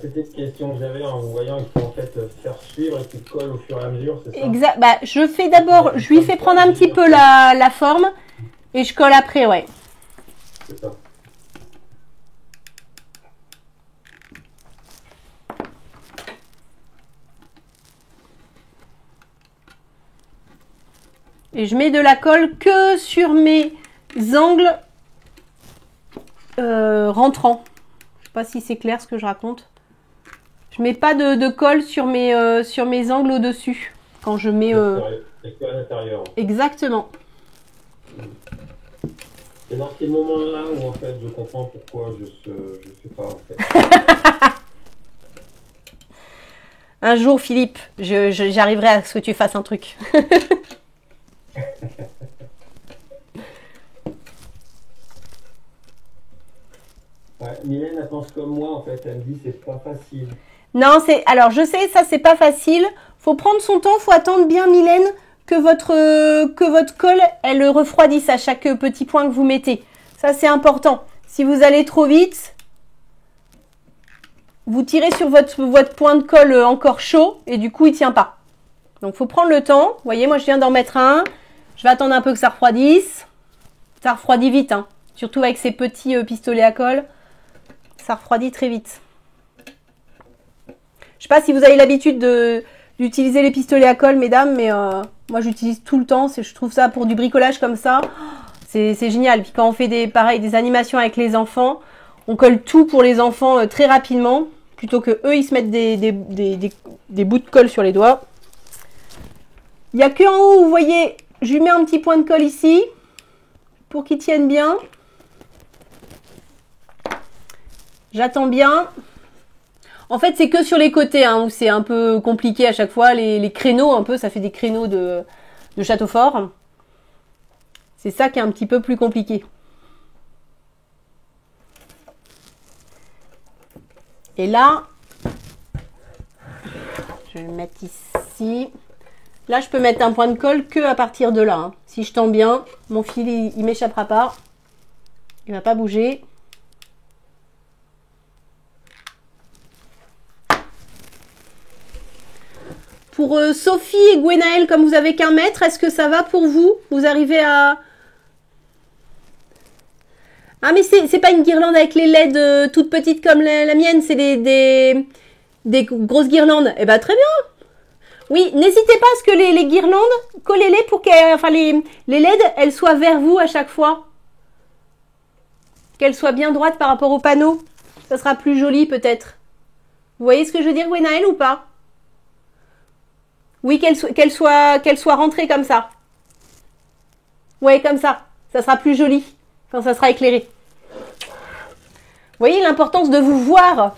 C'était une question que j'avais en voyant qu'il faut en fait faire suivre et qu'il colle au fur et à mesure, c'est ça? Exact. Bah, je fais d'abord, je lui fais prendre un petit peu la forme et je colle après, ouais. C'est ça. Et je mets de la colle que sur mes angles rentrants. Je sais pas si c'est clair ce que je raconte. Je mets pas de colle sur mes angles au-dessus. Quand je mets... C'est que à l'intérieur. Exactement. C'est dans ces moments-là où en fait je comprends pourquoi je sais pas en fait. Un jour, Philippe, j'arriverai à ce que tu fasses un truc. Ouais, Mylène, elle pense comme moi, en fait. Elle me dit c'est pas facile. Non, alors je sais, ça c'est pas facile. Faut prendre son temps, faut attendre bien, Mylène, que votre colle, elle refroidisse à chaque petit point que vous mettez. Ça c'est important. Si vous allez trop vite, vous tirez sur votre point de colle encore chaud et du coup il tient pas. Donc faut prendre le temps. Vous voyez, moi je viens d'en mettre un. Je vais attendre un peu que ça refroidisse. Ça refroidit vite, hein. Surtout avec ces petits pistolets à colle. Ça refroidit très vite. Je sais pas si vous avez l'habitude d'utiliser les pistolets à colle, mesdames, mais moi j'utilise tout le temps. Je trouve ça pour du bricolage comme ça, c'est génial. Puis quand on fait des animations avec les enfants, on colle tout pour les enfants très rapidement, plutôt que eux ils se mettent des bouts de colle sur les doigts. Il n'y a que en haut, vous voyez, je lui mets un petit point de colle ici pour qu'il tienne bien. J'attends bien. En fait, c'est que sur les côtés hein, où c'est un peu compliqué à chaque fois. Les créneaux, un peu, ça fait des créneaux de château fort. C'est ça qui est un petit peu plus compliqué. Et là, je vais le mettre ici. Là, je peux mettre un point de colle que à partir de là. Hein. Si je tends bien, mon fil, il m'échappera pas. Il va pas bouger. Pour Sophie et Gwenaël, comme vous avez qu'un mètre, est-ce que ça va pour vous? Vous arrivez à... Ah, mais c'est pas une guirlande avec les LED toutes petites comme la mienne, c'est des grosses guirlandes. Eh ben, très bien. Oui, n'hésitez pas à ce que les guirlandes, collez-les pour qu'elles... Enfin, les LED, elles soient vers vous à chaque fois. Qu'elles soient bien droites par rapport au panneau. Ça sera plus joli, peut-être. Vous voyez ce que je veux dire, Gwenaël, ou pas? Oui, qu'elle soit rentrée comme ça. Ouais, comme ça. Ça sera plus joli quand ça sera éclairé. Vous voyez l'importance de vous voir.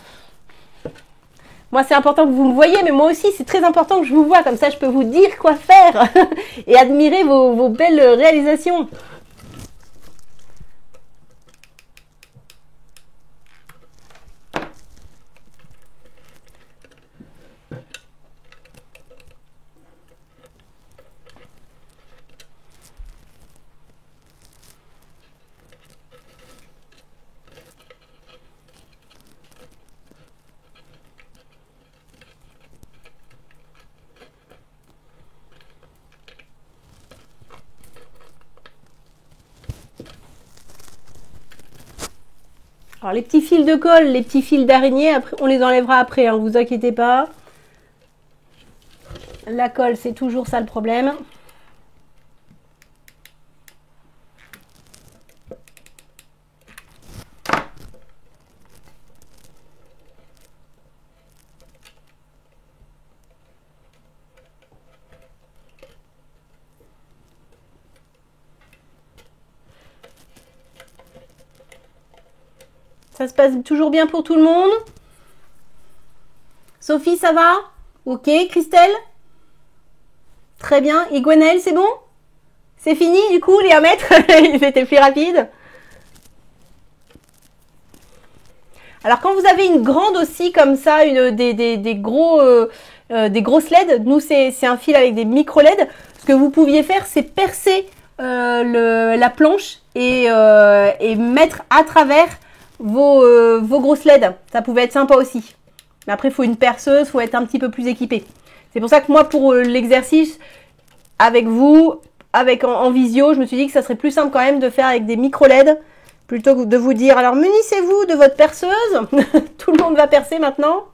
Moi, c'est important que vous me voyez, mais moi aussi, c'est très important que je vous vois. Comme ça, je peux vous dire quoi faire et admirer vos belles réalisations. Alors les petits fils de colle, les petits fils d'araignée, après, on les enlèvera après, hein, vous inquiétez pas. La colle, c'est toujours ça le problème. Ça se passe toujours bien pour tout le monde? Sophie, ça va? Ok, Christelle? Très bien. Et Gwenaël, c'est bon? C'est fini du coup, les 1 mètre? Ils étaient plus rapides. Alors quand vous avez une grande aussi comme ça, des grosses LED, nous c'est un fil avec des micro LED. Ce que vous pouviez faire, c'est percer la planche et mettre à travers vos grosses LED. Ça pouvait être sympa aussi. Mais après, il faut une perceuse, il faut être un petit peu plus équipé. C'est pour ça que moi, pour l'exercice, avec vous, en visio, je me suis dit que ça serait plus simple quand même de faire avec des micro LED plutôt que de vous dire, alors munissez-vous de votre perceuse. Tout le monde va percer maintenant.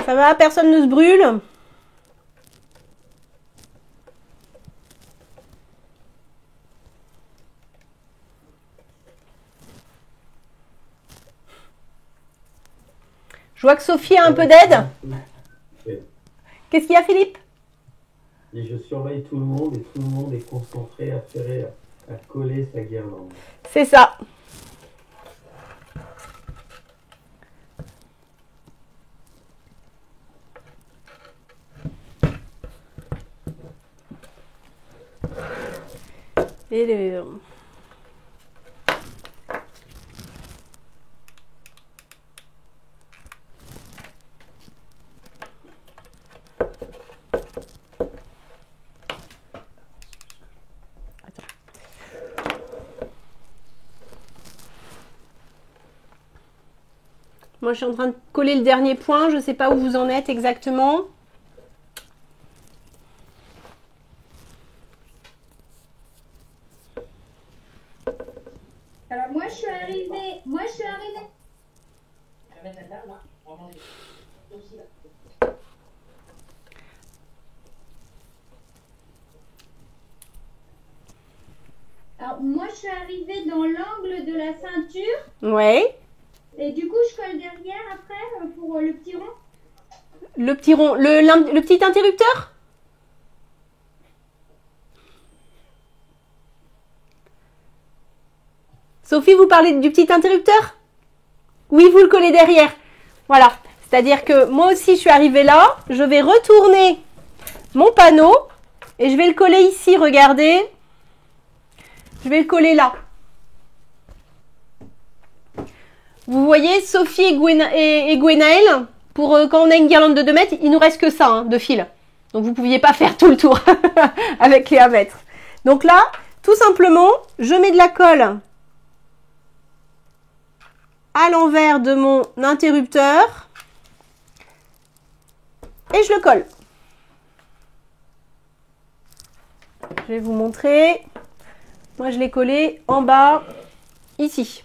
Ça va, personne ne se brûle? Je vois que Sophie a un peu d'aide. Oui. Qu'est-ce qu'il y a, Philippe? Et je surveille tout le monde et tout le monde est concentré à coller sa guirlande. C'est ça. Et le... Moi, je suis en train de coller le dernier point. Je ne sais pas où vous en êtes exactement. Alors moi je suis arrivée. Alors moi je suis arrivée dans l'angle de la ceinture Ouais. et du coup je colle derrière après pour le petit rond. Le petit rond, le petit interrupteur? Sophie, vous parlez du petit interrupteur? Oui, vous le collez derrière. Voilà. C'est-à-dire que moi aussi, je suis arrivée là. Je vais retourner mon panneau et je vais le coller ici. Regardez. Je vais le coller là. Vous voyez, Sophie et Gwenaël, pour quand on a une guirlande de 2 mètres, il nous reste que ça, hein, de fil. Donc, vous ne pouviez pas faire tout le tour avec les 1 mètre. Donc là, tout simplement, je mets de la colle à l'envers de mon interrupteur et je le colle. Je vais vous montrer. Moi, je l'ai collé en bas, ici.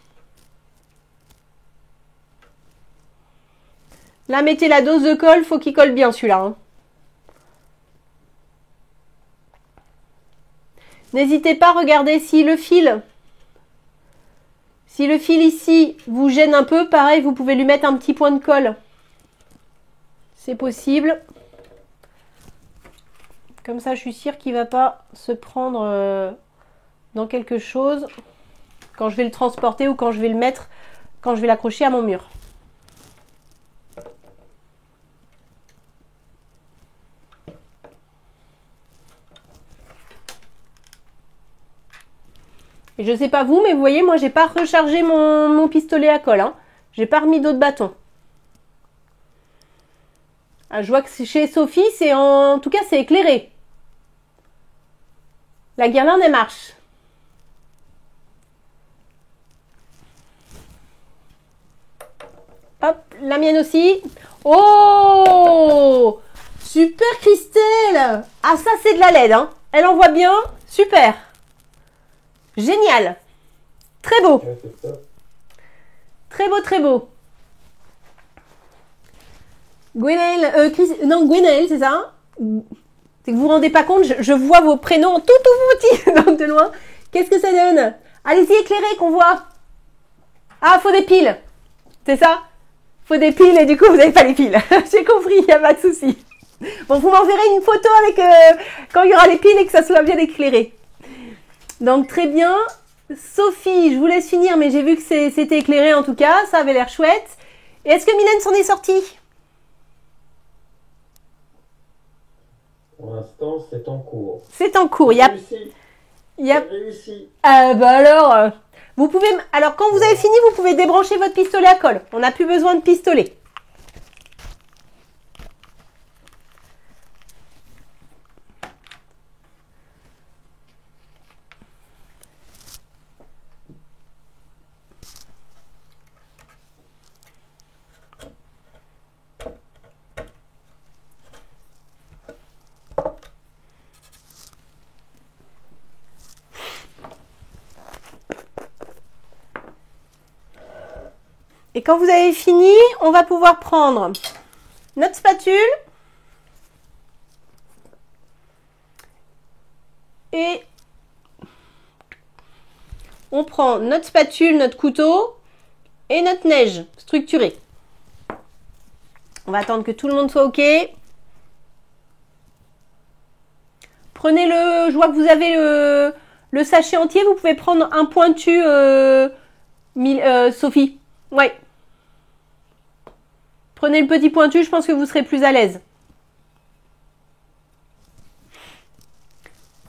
Là, mettez la dose de colle, faut qu'il colle bien celui-là. Hein. N'hésitez pas à regarder si le fil ici vous gêne un peu, pareil, vous pouvez lui mettre un petit point de colle. C'est possible. Comme ça, je suis sûre qu'il ne va pas se prendre dans quelque chose quand je vais le transporter ou quand je vais le mettre, quand je vais l'accrocher à mon mur. Et je sais pas vous, mais vous voyez, moi, j'ai pas rechargé mon pistolet à colle. Hein. J'ai pas remis d'autres bâtons. Ah, je vois que chez Sophie, c'est en tout cas, c'est éclairé. La guirlande, elle marche. Hop, la mienne aussi. Oh! Super Christelle! Ah, ça, c'est de la LED. Hein. Elle en voit bien. Super. Génial. Très beau. Ouais, c'est ça. Très beau, très beau. Gwenaël, Gwenaël, c'est ça? C'est que vous vous rendez pas compte, je vois vos prénoms tout petits, donc de loin. Qu'est-ce que ça donne? Allez-y, éclairez qu'on voit. Ah, faut des piles. C'est ça? Faut des piles et du coup, vous n'avez pas les piles. J'ai compris, il n'y a pas de souci. Bon, vous m'enverrez une photo avec quand il y aura les piles et que ça soit bien éclairé. Donc, très bien. Sophie, je vous laisse finir, mais j'ai vu que c'était éclairé en tout cas. Ça avait l'air chouette. Et est-ce que Mylène s'en est sortie? Pour l'instant, c'est en cours. C'est en cours. J'ai réussi. J'ai réussi. Bah alors, vous pouvez. Alors, quand vous avez fini, vous pouvez débrancher votre pistolet à colle. On n'a plus besoin de pistolet. Et quand vous avez fini, on va pouvoir prendre notre spatule et on prend notre spatule, notre couteau et notre neige structurée. On va attendre que tout le monde soit OK. Prenez-le, je vois que vous avez le sachet entier. Vous pouvez prendre un pointu, Sophie. Ouais. Prenez le petit pointu, je pense que vous serez plus à l'aise.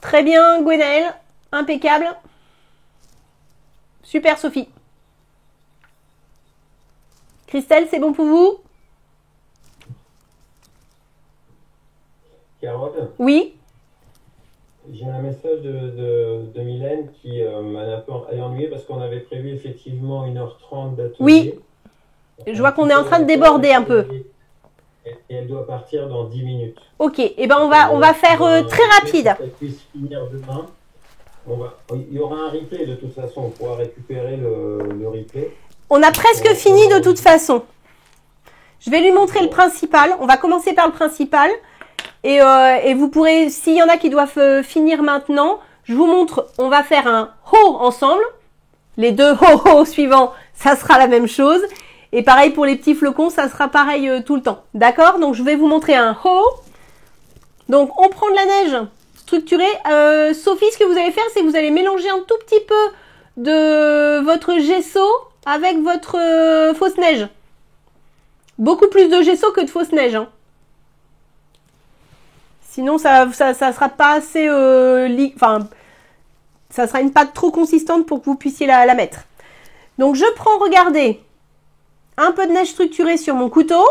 Très bien, Gwenaëlle. Impeccable. Super, Sophie. Christelle, c'est bon pour vous? Carole? Oui. J'ai un message de Mylène qui m'a un peu ennuyé parce qu'on avait prévu effectivement 1h30 d'atelier. Oui. Je vois qu'on est en train de déborder un peu. Et elle doit partir dans 10 minutes. Ok, et ben on va faire très rapide. Pour qu'elle puisse finir demain. Il y aura un replay de toute façon, on pourra récupérer le replay. On a presque fini de toute façon. Je vais lui montrer le principal. On va commencer par le principal. Et vous pourrez, s'il y en a qui doivent finir maintenant, je vous montre, on va faire un ho ensemble. Les deux ho suivants, ça sera la même chose. Et pareil pour les petits flocons, ça sera pareil tout le temps. D'accord? Donc je vais vous montrer un ho. Donc on prend de la neige structurée. Sophie, ce que vous allez faire, c'est que vous allez mélanger un tout petit peu de votre gesso avec votre fausse neige. Beaucoup plus de gesso que de fausse neige. Hein. Sinon, ça sera pas assez... ça sera une pâte trop consistante pour que vous puissiez la mettre. Donc, je prends, regardez, un peu de neige structurée sur mon couteau.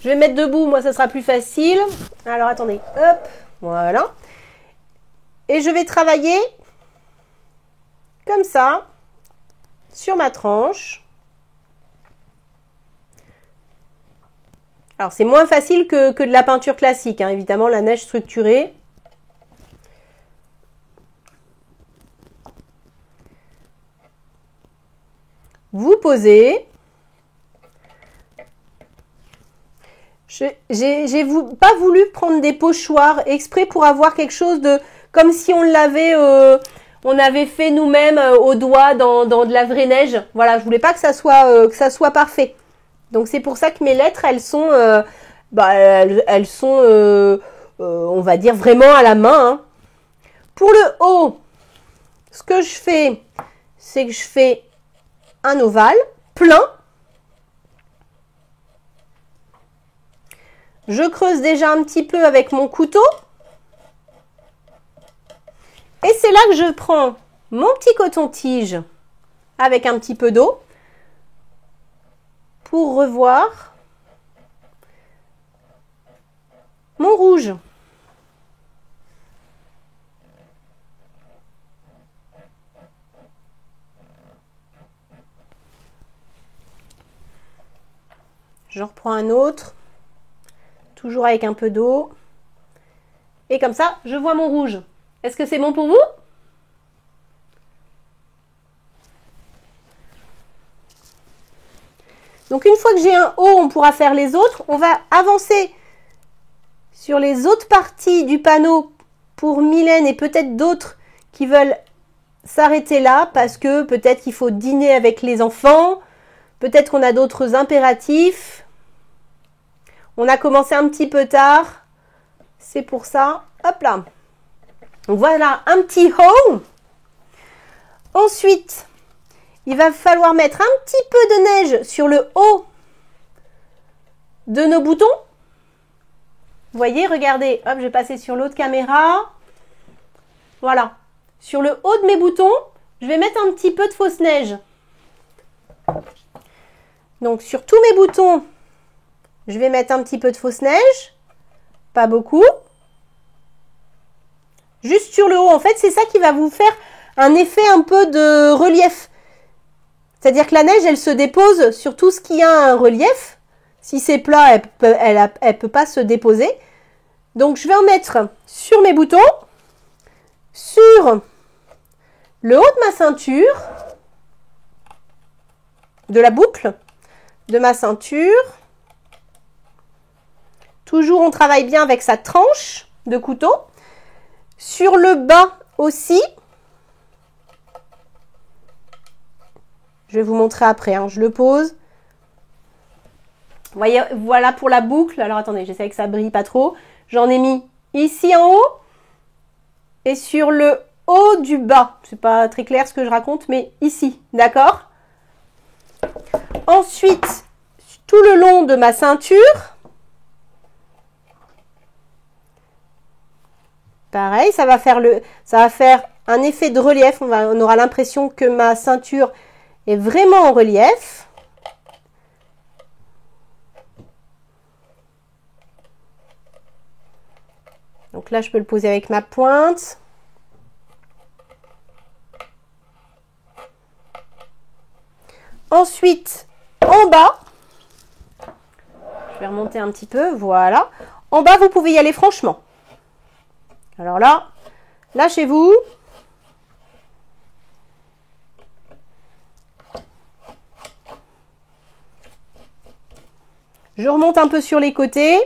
Je vais mettre debout, moi, ça sera plus facile. Alors, attendez, hop, voilà. Et je vais travailler comme ça, sur ma tranche. Alors, c'est moins facile que de la peinture classique, hein, évidemment, la neige structurée. Vous posez. J'ai pas voulu prendre des pochoirs exprès pour avoir quelque chose de... Comme si on l'avait... on avait fait nous-mêmes au doigt dans de la vraie neige. Voilà, je voulais pas que ça soit parfait. Donc c'est pour ça que mes lettres, elles sont, on va dire vraiment à la main. Hein. Pour le haut, ce que je fais, c'est que je fais un ovale plein. Je creuse déjà un petit peu avec mon couteau. Et c'est là que je prends mon petit coton-tige avec un petit peu d'eau. Pour revoir mon rouge. J'en reprends un autre, toujours avec un peu d'eau. Et comme ça, je vois mon rouge. Est-ce que c'est bon pour vous ? Donc, une fois que j'ai un haut, on pourra faire les autres. On va avancer sur les autres parties du panneau pour Mylène et peut-être d'autres qui veulent s'arrêter là parce que peut-être qu'il faut dîner avec les enfants. Peut-être qu'on a d'autres impératifs. On a commencé un petit peu tard. C'est pour ça. Hop là. Donc, voilà un petit haut. Ensuite... il va falloir mettre un petit peu de neige sur le haut de nos boutons. Vous voyez, regardez, hop, je vais passer sur l'autre caméra. Voilà. Sur le haut de mes boutons, je vais mettre un petit peu de fausse neige. Donc, sur tous mes boutons, je vais mettre un petit peu de fausse neige. Pas beaucoup. Juste sur le haut, en fait, c'est ça qui va vous faire un effet un peu de relief. C'est-à-dire que la neige, elle se dépose sur tout ce qui a un relief. Si c'est plat, elle peut pas se déposer. Donc, je vais en mettre sur mes boutons, sur le haut de ma ceinture, de la boucle de ma ceinture. Toujours, on travaille bien avec sa tranche de couteau. Sur le bas aussi. Je vais vous montrer après, hein. Je le pose. Vous voyez, voilà pour la boucle. Alors attendez, j'essaie que ça brille pas trop. J'en ai mis ici en haut et sur le haut du bas. C'est pas très clair ce que je raconte, mais ici, d'accord? Ensuite, tout le long de ma ceinture, pareil, ça va faire un effet de relief. On aura l'impression que ma ceinture est vraiment en relief. Donc là, je peux le poser avec ma pointe. Ensuite, en bas, je vais remonter un petit peu, voilà. En bas, vous pouvez y aller franchement. Alors là, lâchez-vous. Je remonte un peu sur les côtés.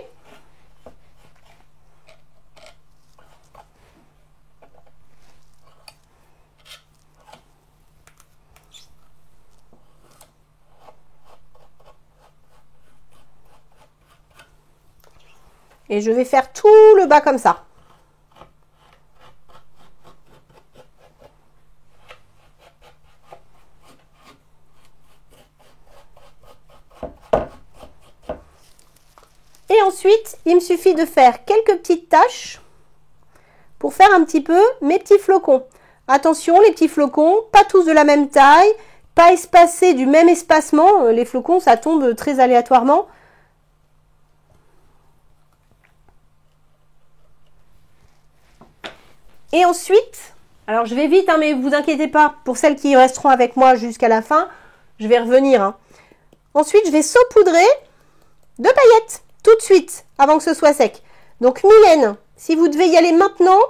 Et je vais faire tout le bas comme ça. Et ensuite, il me suffit de faire quelques petites taches pour faire un petit peu mes petits flocons. Attention, les petits flocons, pas tous de la même taille, pas espacés du même espacement. Les flocons, ça tombe très aléatoirement. Et ensuite, alors je vais vite, hein, mais vous inquiétez pas, pour celles qui resteront avec moi jusqu'à la fin, je vais revenir. Hein. Ensuite, je vais saupoudrer de paillettes, tout de suite, avant que ce soit sec. Donc Mylène, si vous devez y aller maintenant,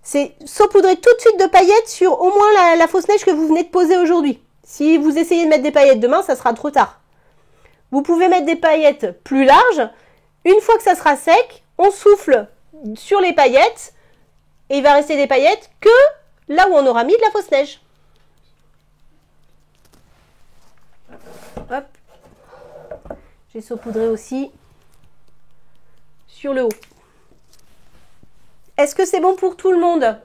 c'est saupoudrer tout de suite de paillettes sur au moins la fausse neige que vous venez de poser aujourd'hui. Si vous essayez de mettre des paillettes demain, ça sera trop tard. Vous pouvez mettre des paillettes plus larges. Une fois que ça sera sec, on souffle sur les paillettes et il va rester des paillettes que là où on aura mis de la fausse neige. Hop. J'ai saupoudré aussi sur le haut. Est-ce que c'est bon pour tout le monde?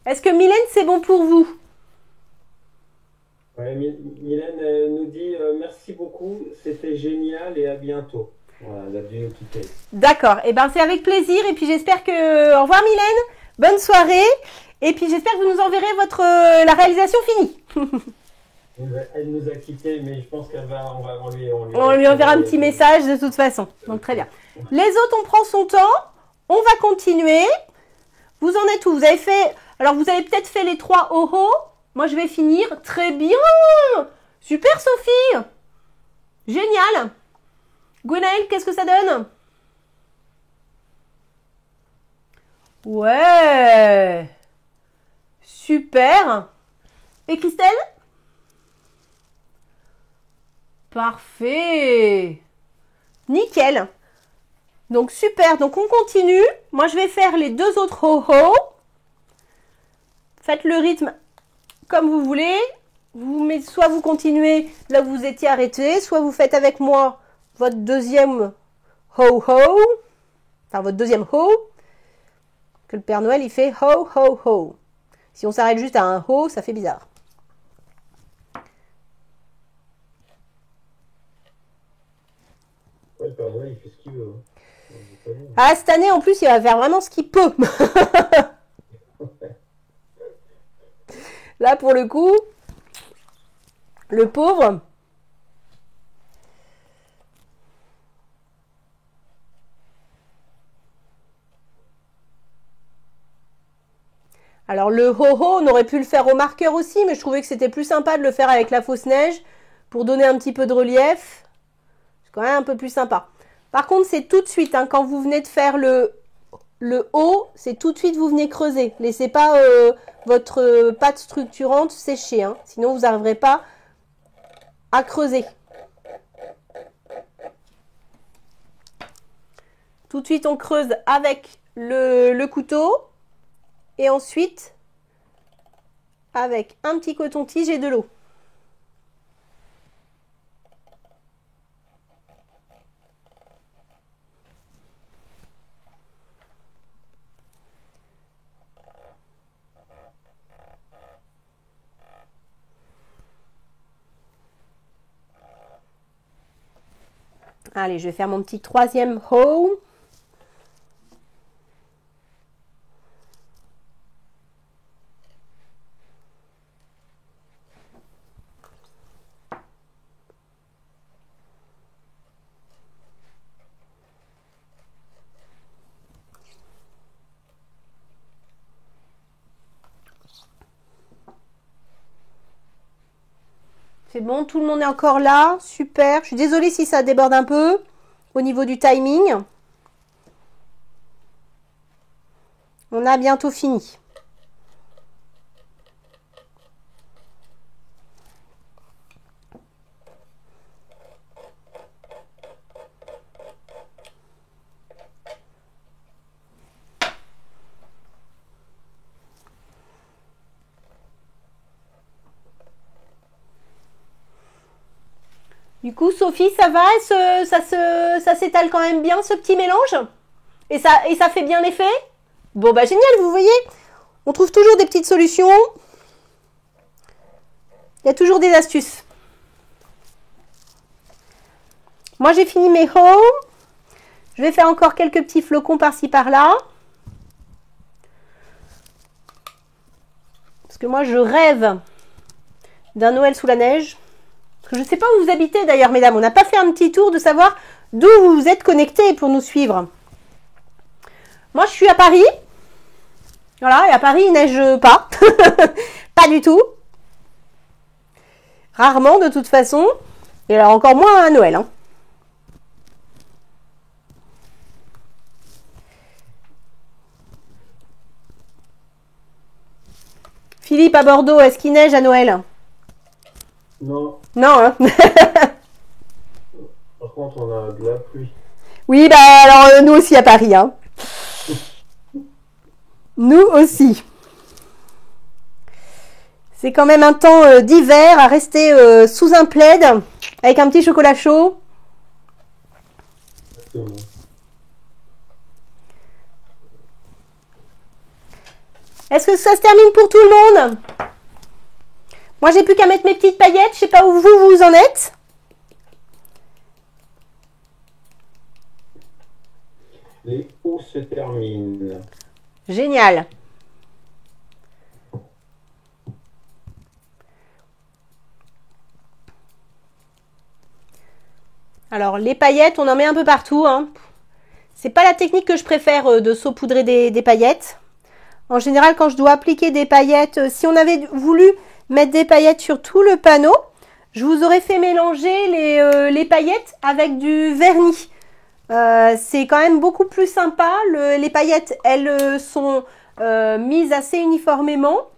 Est-ce que Mylène, c'est bon pour vous? Ouais, Mylène nous dit merci beaucoup, c'était génial et à bientôt. Voilà, elle a dû nous quitter. D'accord, et ben c'est avec plaisir et puis j'espère que... Au revoir Mylène, bonne soirée et puis j'espère que vous nous enverrez la réalisation finie. Elle nous a quittés, mais je pense on lui enverra un petit message de toute façon, donc très bien. Les autres, on prend son temps, on va continuer. Vous en êtes où? Vous avez fait... Alors vous avez peut-être fait les 3 oh. Moi je vais finir. Très bien. Super Sophie. Génial. Gwenaël, qu'est-ce que ça donne? Ouais. Super. Et Christelle? Parfait. Nickel. Donc super. Donc on continue. Moi je vais faire les 2 autres ho-ho. Faites le rythme comme vous voulez. Soit vous continuez là où vous étiez arrêté, soit vous faites avec moi votre deuxième ho-ho. Enfin votre deuxième ho. Que le Père Noël il fait ho-ho-ho. Si on s'arrête juste à un ho, ça fait bizarre. Ouais, le Père Noël, il fait ce qu'il veut. Ah, cette année, en plus, il va faire vraiment ce qu'il peut. Là, pour le coup, le pauvre. Alors, le ho-ho, on aurait pu le faire au marqueur aussi, mais je trouvais que c'était plus sympa de le faire avec la fausse neige pour donner un petit peu de relief. C'est quand même un peu plus sympa. Par contre, c'est tout de suite, hein, quand vous venez de faire le haut, c'est tout de suite, vous venez creuser. Laissez pas votre pâte structurante sécher, hein, sinon vous n'arriverez pas à creuser. Tout de suite, on creuse avec le couteau et ensuite avec un petit coton-tige et de l'eau. Allez, je vais faire mon petit troisième haut. C'est bon, tout le monde est encore là. Super. Je suis désolée si ça déborde un peu au niveau du timing. On a bientôt fini. Du coup, Sophie, ça va? Ça s'étale quand même bien, ce petit mélange? Et ça fait bien l'effet? Bon, bah génial, vous voyez? On trouve toujours des petites solutions. Il y a toujours des astuces. Moi, j'ai fini mes hauts. Je vais faire encore quelques petits flocons par-ci, par-là. Parce que moi, je rêve d'un Noël sous la neige. Je ne sais pas où vous habitez d'ailleurs, mesdames. On n'a pas fait un petit tour de savoir d'où vous êtes connectés pour nous suivre. Moi, je suis à Paris. Voilà, et à Paris, il neige pas. Pas du tout. Rarement, de toute façon. Et alors, encore moins à Noël. Hein. Philippe, à Bordeaux, est-ce qu'il neige à Noël? Non. Non, hein. Par contre, on a de la pluie. Oui, bah alors nous aussi à Paris. Hein. Nous aussi. C'est quand même un temps d'hiver à rester sous un plaid avec un petit chocolat chaud. Exactement. Est-ce que ça se termine pour tout le monde? Moi, j'ai plus qu'à mettre mes petites paillettes. Je sais pas où vous en êtes. Les hauts se terminent. Génial. Alors, les paillettes, on en met un peu partout. Hein. C'est pas la technique que je préfère de saupoudrer des paillettes. En général, quand je dois appliquer des paillettes, si on avait voulu mettre des paillettes sur tout le panneau, je vous aurais fait mélanger les paillettes avec du vernis. C'est quand même beaucoup plus sympa. Les paillettes, elles sont mises assez uniformément.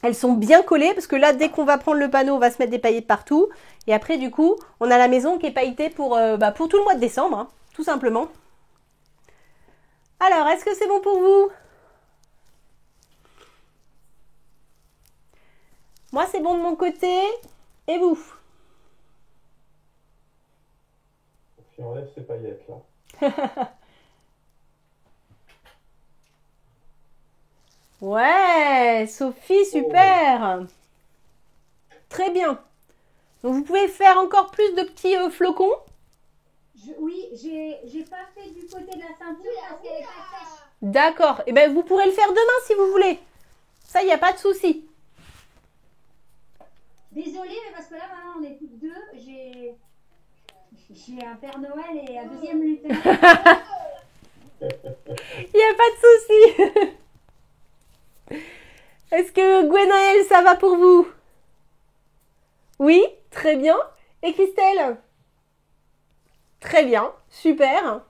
Elles sont bien collées parce que là, dès qu'on va prendre le panneau, on va se mettre des paillettes partout. Et après, du coup, on a la maison qui est pailletée pour tout le mois de décembre, hein, tout simplement. Alors, est-ce que c'est bon pour vous? Moi, c'est bon de mon côté. Et vous? Si on enlève ces paillettes là. Ouais, Sophie, super. Très bien. Donc, vous pouvez faire encore plus de petits flocons. Oui, j'ai pas fait du côté de la ceinture parce qu'elle est pas sèche. D'accord. Et bien, vous pourrez le faire demain si vous voulez. Ça, il n'y a pas de souci. Désolée, mais parce que là, maintenant, on est toutes deux. J'ai un Père Noël et un deuxième lutin. Il n'y a pas de souci. Est-ce que Gwenaël, ça va pour vous? Oui, très bien. Et Christelle? Très bien, super.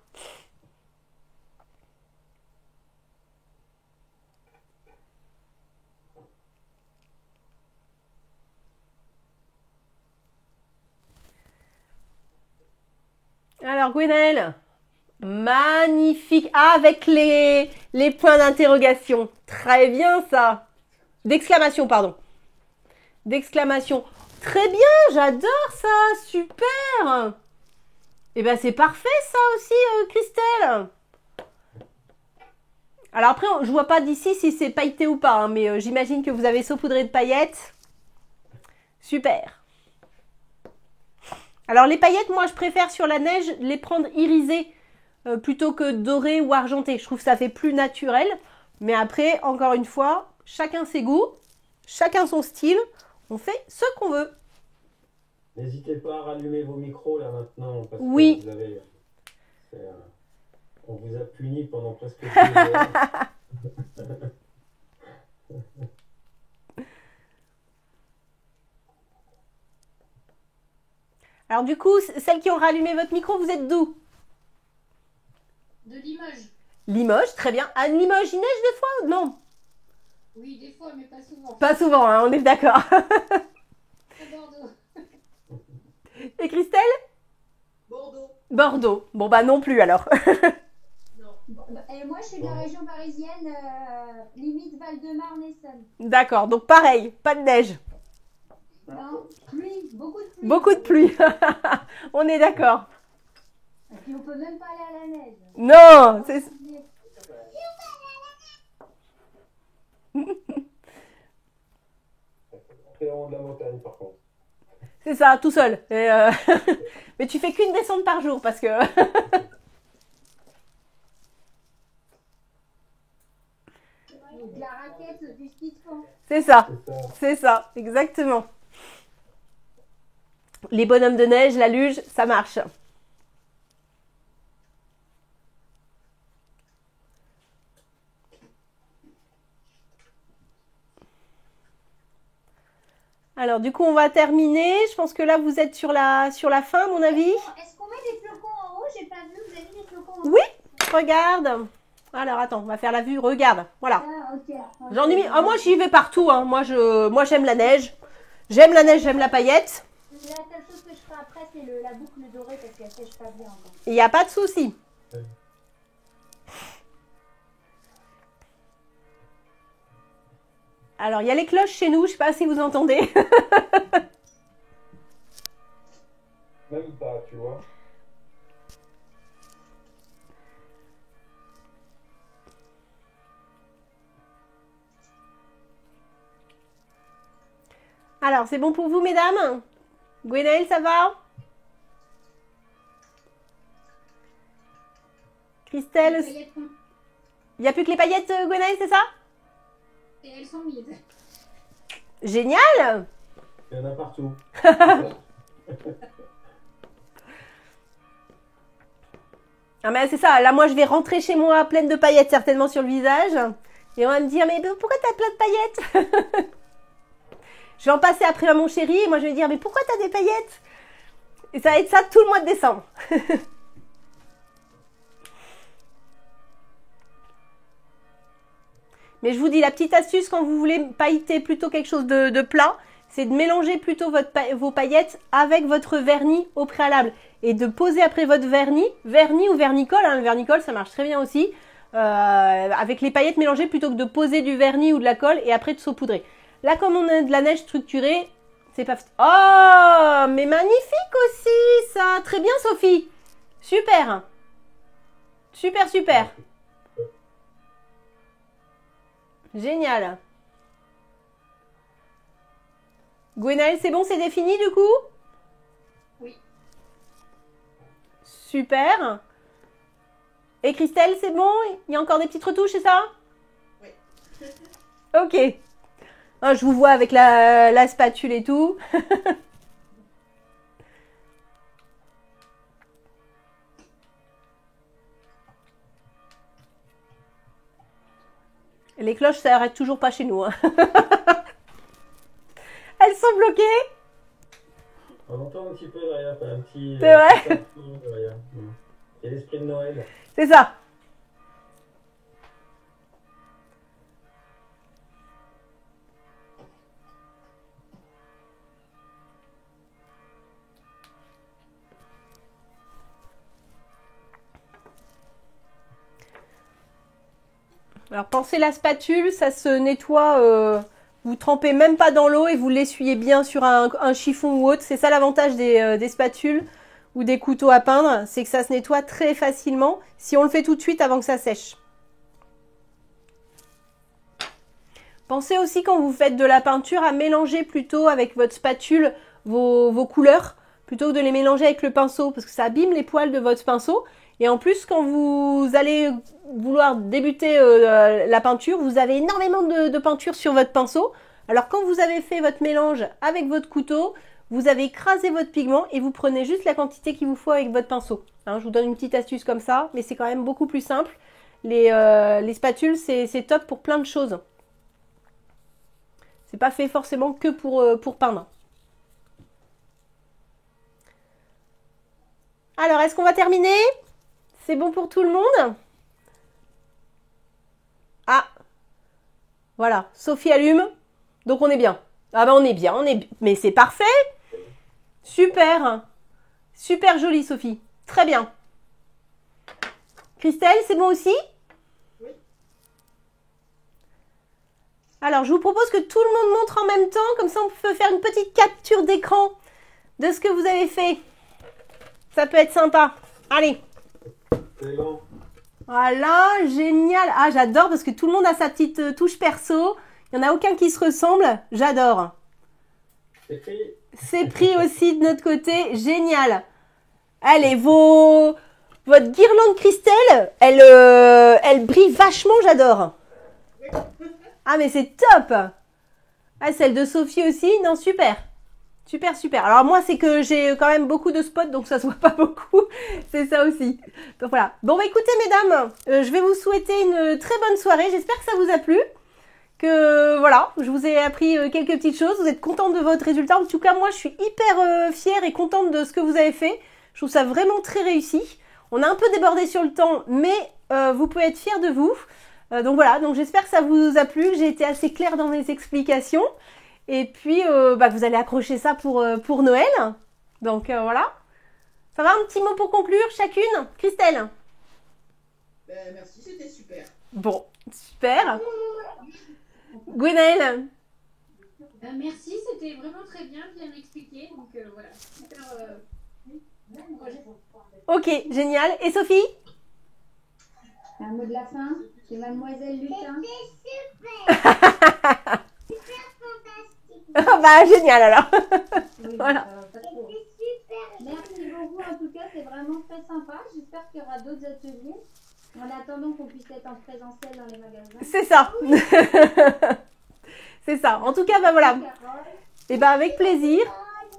Alors Gwenaël, magnifique. Ah, avec les points d'interrogation. Très bien ça. D'exclamation, pardon. D'exclamation. Très bien, j'adore ça. Super. Eh bien, c'est parfait ça aussi, Christelle. Alors après, je vois pas d'ici si c'est pailleté ou pas, hein, mais j'imagine que vous avez saupoudré de paillettes. Super. Alors les paillettes, moi je préfère sur la neige les prendre irisées plutôt que dorées ou argentées. Je trouve que ça fait plus naturel. Mais après, encore une fois, chacun ses goûts, chacun son style. On fait ce qu'on veut. N'hésitez pas à rallumer vos micros là maintenant. Parce Oui. que vous avez, on vous a puni pendant presque 2 heures. Alors du coup, celles qui ont rallumé votre micro, vous êtes d'où? De Limoges. Limoges, très bien. À Limoges, il neige des fois ou non? Oui, des fois, mais pas souvent. Pas souvent, hein, on est d'accord. À Bordeaux. Et Christelle? Bordeaux. Bordeaux. Bon bah non plus alors. Non. Et moi, je suis de la région parisienne, limite Val-de-Marne et Essonne. D'accord, donc pareil, pas de neige. Non, pluie, beaucoup de pluie. Beaucoup de pluie. On est d'accord. Et puis on peut même pas aller à la neige. Non, c'est... C'est en haut de la montagne par contre. C'est ça, tout seul. Et mais tu fais qu'une descente par jour parce que... Donc la raquette du ski de fond. C'est ça, C'est ça. c'est ça, exactement. Les bonhommes de neige, la luge, ça marche. Alors du coup, on va terminer. Je pense que là, vous êtes sur la fin, à mon avis. Est-ce qu'on met des flocons en haut? J'ai pas vu, vous avez mis des flocons en haut? Oui, regarde. Alors attends, on va faire la vue. Regarde, voilà. Ah, ok. J'en ai mis. Ah, moi, j'y vais partout. Hein. Moi, j'aime la neige. J'aime la neige, j'aime la paillette. La seule chose que je ferai après, c'est la boucle dorée parce qu'elle sèche pas bien encore. Il n'y a pas de souci. Alors, il y a les cloches chez nous. Je ne sais pas si vous entendez. Même pas, tu vois. Alors, c'est bon pour vous, mesdames? Gwenaëlle, ça va? Christelle? Les paillettes sont- Il n'y a plus que les paillettes, Gwenaëlle, c'est ça? Et elles sont mises. Génial! Il y en a partout. Ah mais c'est ça, là moi je vais rentrer chez moi pleine de paillettes certainement sur le visage. Et on va me dire, mais pourquoi t'as plein de paillettes? Je vais en passer après à mon chéri et moi je vais dire, mais pourquoi t'as des paillettes? Et ça va être ça tout le mois de décembre. Mais je vous dis, la petite astuce quand vous voulez pailleter plutôt quelque chose de plat, c'est de mélanger plutôt vos paillettes avec votre vernis au préalable. Et de poser après votre vernis ou vernicole, hein, le vernicole ça marche très bien aussi, avec les paillettes mélangées plutôt que de poser du vernis ou de la colle et après de saupoudrer. Là comme on a de la neige structurée, c'est pas... Oh, mais magnifique aussi ça. Très bien Sophie. Super. Super, super. Génial. Gwenaëlle, c'est bon, c'est défini du coup? Oui. Super. Et Christelle, c'est bon? Il y a encore des petites retouches, c'est ça? Oui. Ok. Ah, je vous vois avec la spatule et tout. Les cloches, ça arrête toujours pas chez nous. Hein. Elles sont bloquées. On entend un petit peu derrière, un petit... C'est vrai? petit son derrière. C'est l'esprit de Noël. C'est ça. Alors pensez la spatule, ça se nettoie, vous trempez même pas dans l'eau et vous l'essuyez bien sur un chiffon ou autre. C'est ça l'avantage des spatules ou des couteaux à peindre, c'est que ça se nettoie très facilement si on le fait tout de suite avant que ça sèche. Pensez aussi quand vous faites de la peinture à mélanger plutôt avec votre spatule vos couleurs plutôt que de les mélanger avec le pinceau, parce que ça abîme les poils de votre pinceau. Et en plus, quand vous allez vouloir débuter la peinture, vous avez énormément de peinture sur votre pinceau. Alors quand vous avez fait votre mélange avec votre couteau, vous avez écrasé votre pigment et vous prenez juste la quantité qu'il vous faut avec votre pinceau. Hein, je vous donne une petite astuce comme ça, mais c'est quand même beaucoup plus simple. Les spatules, c'est top pour plein de choses. C'est pas fait forcément que pour peindre. Alors, est-ce qu'on va terminer? C'est bon pour tout le monde? Ah, voilà, Sophie allume, donc on est bien. Ah ben on est bien, mais c'est parfait. Super, super joli Sophie, très bien. Christelle, c'est bon aussi? Oui. Alors, je vous propose que tout le monde montre en même temps, comme ça on peut faire une petite capture d'écran de ce que vous avez fait. Ça peut être sympa. Allez. C'est bon. Voilà, génial. Ah, j'adore parce que tout le monde a sa petite touche perso. Il n'y en a aucun qui se ressemble. J'adore. C'est pris. C'est pris aussi de notre côté. Génial. Allez, votre guirlande Christelle, elle brille vachement, j'adore. Ah, mais c'est top. Ah, celle de Sophie aussi. Non, super. Super, super. Alors moi, c'est que j'ai quand même beaucoup de spots, donc ça se voit pas beaucoup. C'est ça aussi. Donc voilà. Bon, bah écoutez, mesdames, je vais vous souhaiter une très bonne soirée. J'espère que ça vous a plu. Que voilà, je vous ai appris quelques petites choses. Vous êtes contente de votre résultat. En tout cas, moi, je suis hyper fière et contente de ce que vous avez fait. Je trouve ça vraiment très réussi. On a un peu débordé sur le temps, mais vous pouvez être fiers de vous. Donc voilà, donc j'espère que ça vous a plu, que j'ai été assez claire dans mes explications. Et puis, vous allez accrocher ça pour Noël. Donc voilà. Ça va, un petit mot pour conclure chacune? Christelle? Ben, merci, c'était super. Bon, super. Gwenaëlle? Merci, c'était vraiment très bien expliqué. Donc voilà, super. Projet. Ok, génial. Et Sophie? Un mot de la fin, c'est Mademoiselle Lutin. Bah génial alors. Oui, Voilà. Merci beaucoup, en tout cas, c'est vraiment très sympa. J'espère qu'il y aura d'autres ateliers. En attendant qu'on puisse être en présentiel dans les magasins. C'est ça. C'est ça. En tout cas, bah voilà. Et bah avec plaisir.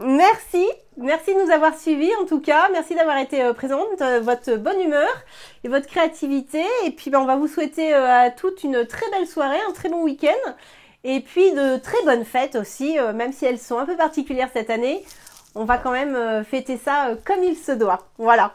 Merci. Merci de nous avoir suivis en tout cas. Merci d'avoir été présente, votre bonne humeur et votre créativité. Et puis on va vous souhaiter à toutes une très belle soirée, un très bon week-end. Et puis de très bonnes fêtes aussi, même si elles sont un peu particulières cette année. On va quand même fêter ça comme il se doit. Voilà.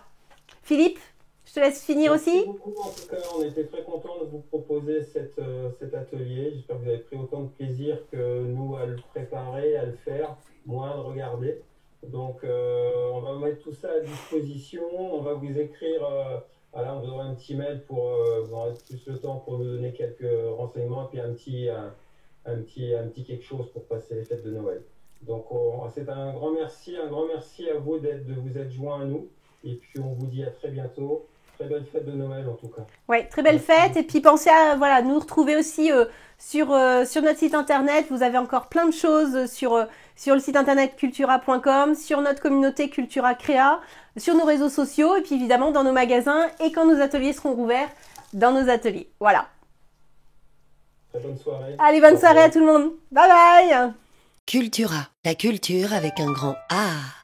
Philippe, je te laisse finir Merci aussi. beaucoup. En tout cas, on était très contents de vous proposer cet atelier. J'espère que vous avez pris autant de plaisir que nous à le préparer, à le faire, moi à le regarder. Donc, on va mettre tout ça à disposition. On va vous écrire, voilà, on vous aura un petit mail pour vous aurez plus le temps pour nous donner quelques renseignements et puis un petit quelque chose pour passer les fêtes de Noël. Donc, c'est un grand merci à vous de vous être joints à nous. Et puis, on vous dit à très bientôt. Très belle fête de Noël en tout cas. Ouais, très belle fête. Et puis pensez à nous retrouver aussi sur notre site internet. Vous avez encore plein de choses sur le site internet cultura.com, sur notre communauté Cultura Créa, sur nos réseaux sociaux et puis évidemment dans nos magasins et quand nos ateliers seront rouverts dans nos ateliers. Voilà. Très bonne soirée. Allez, bonne soirée à tout le monde. Bye bye. Cultura, la culture avec un grand A.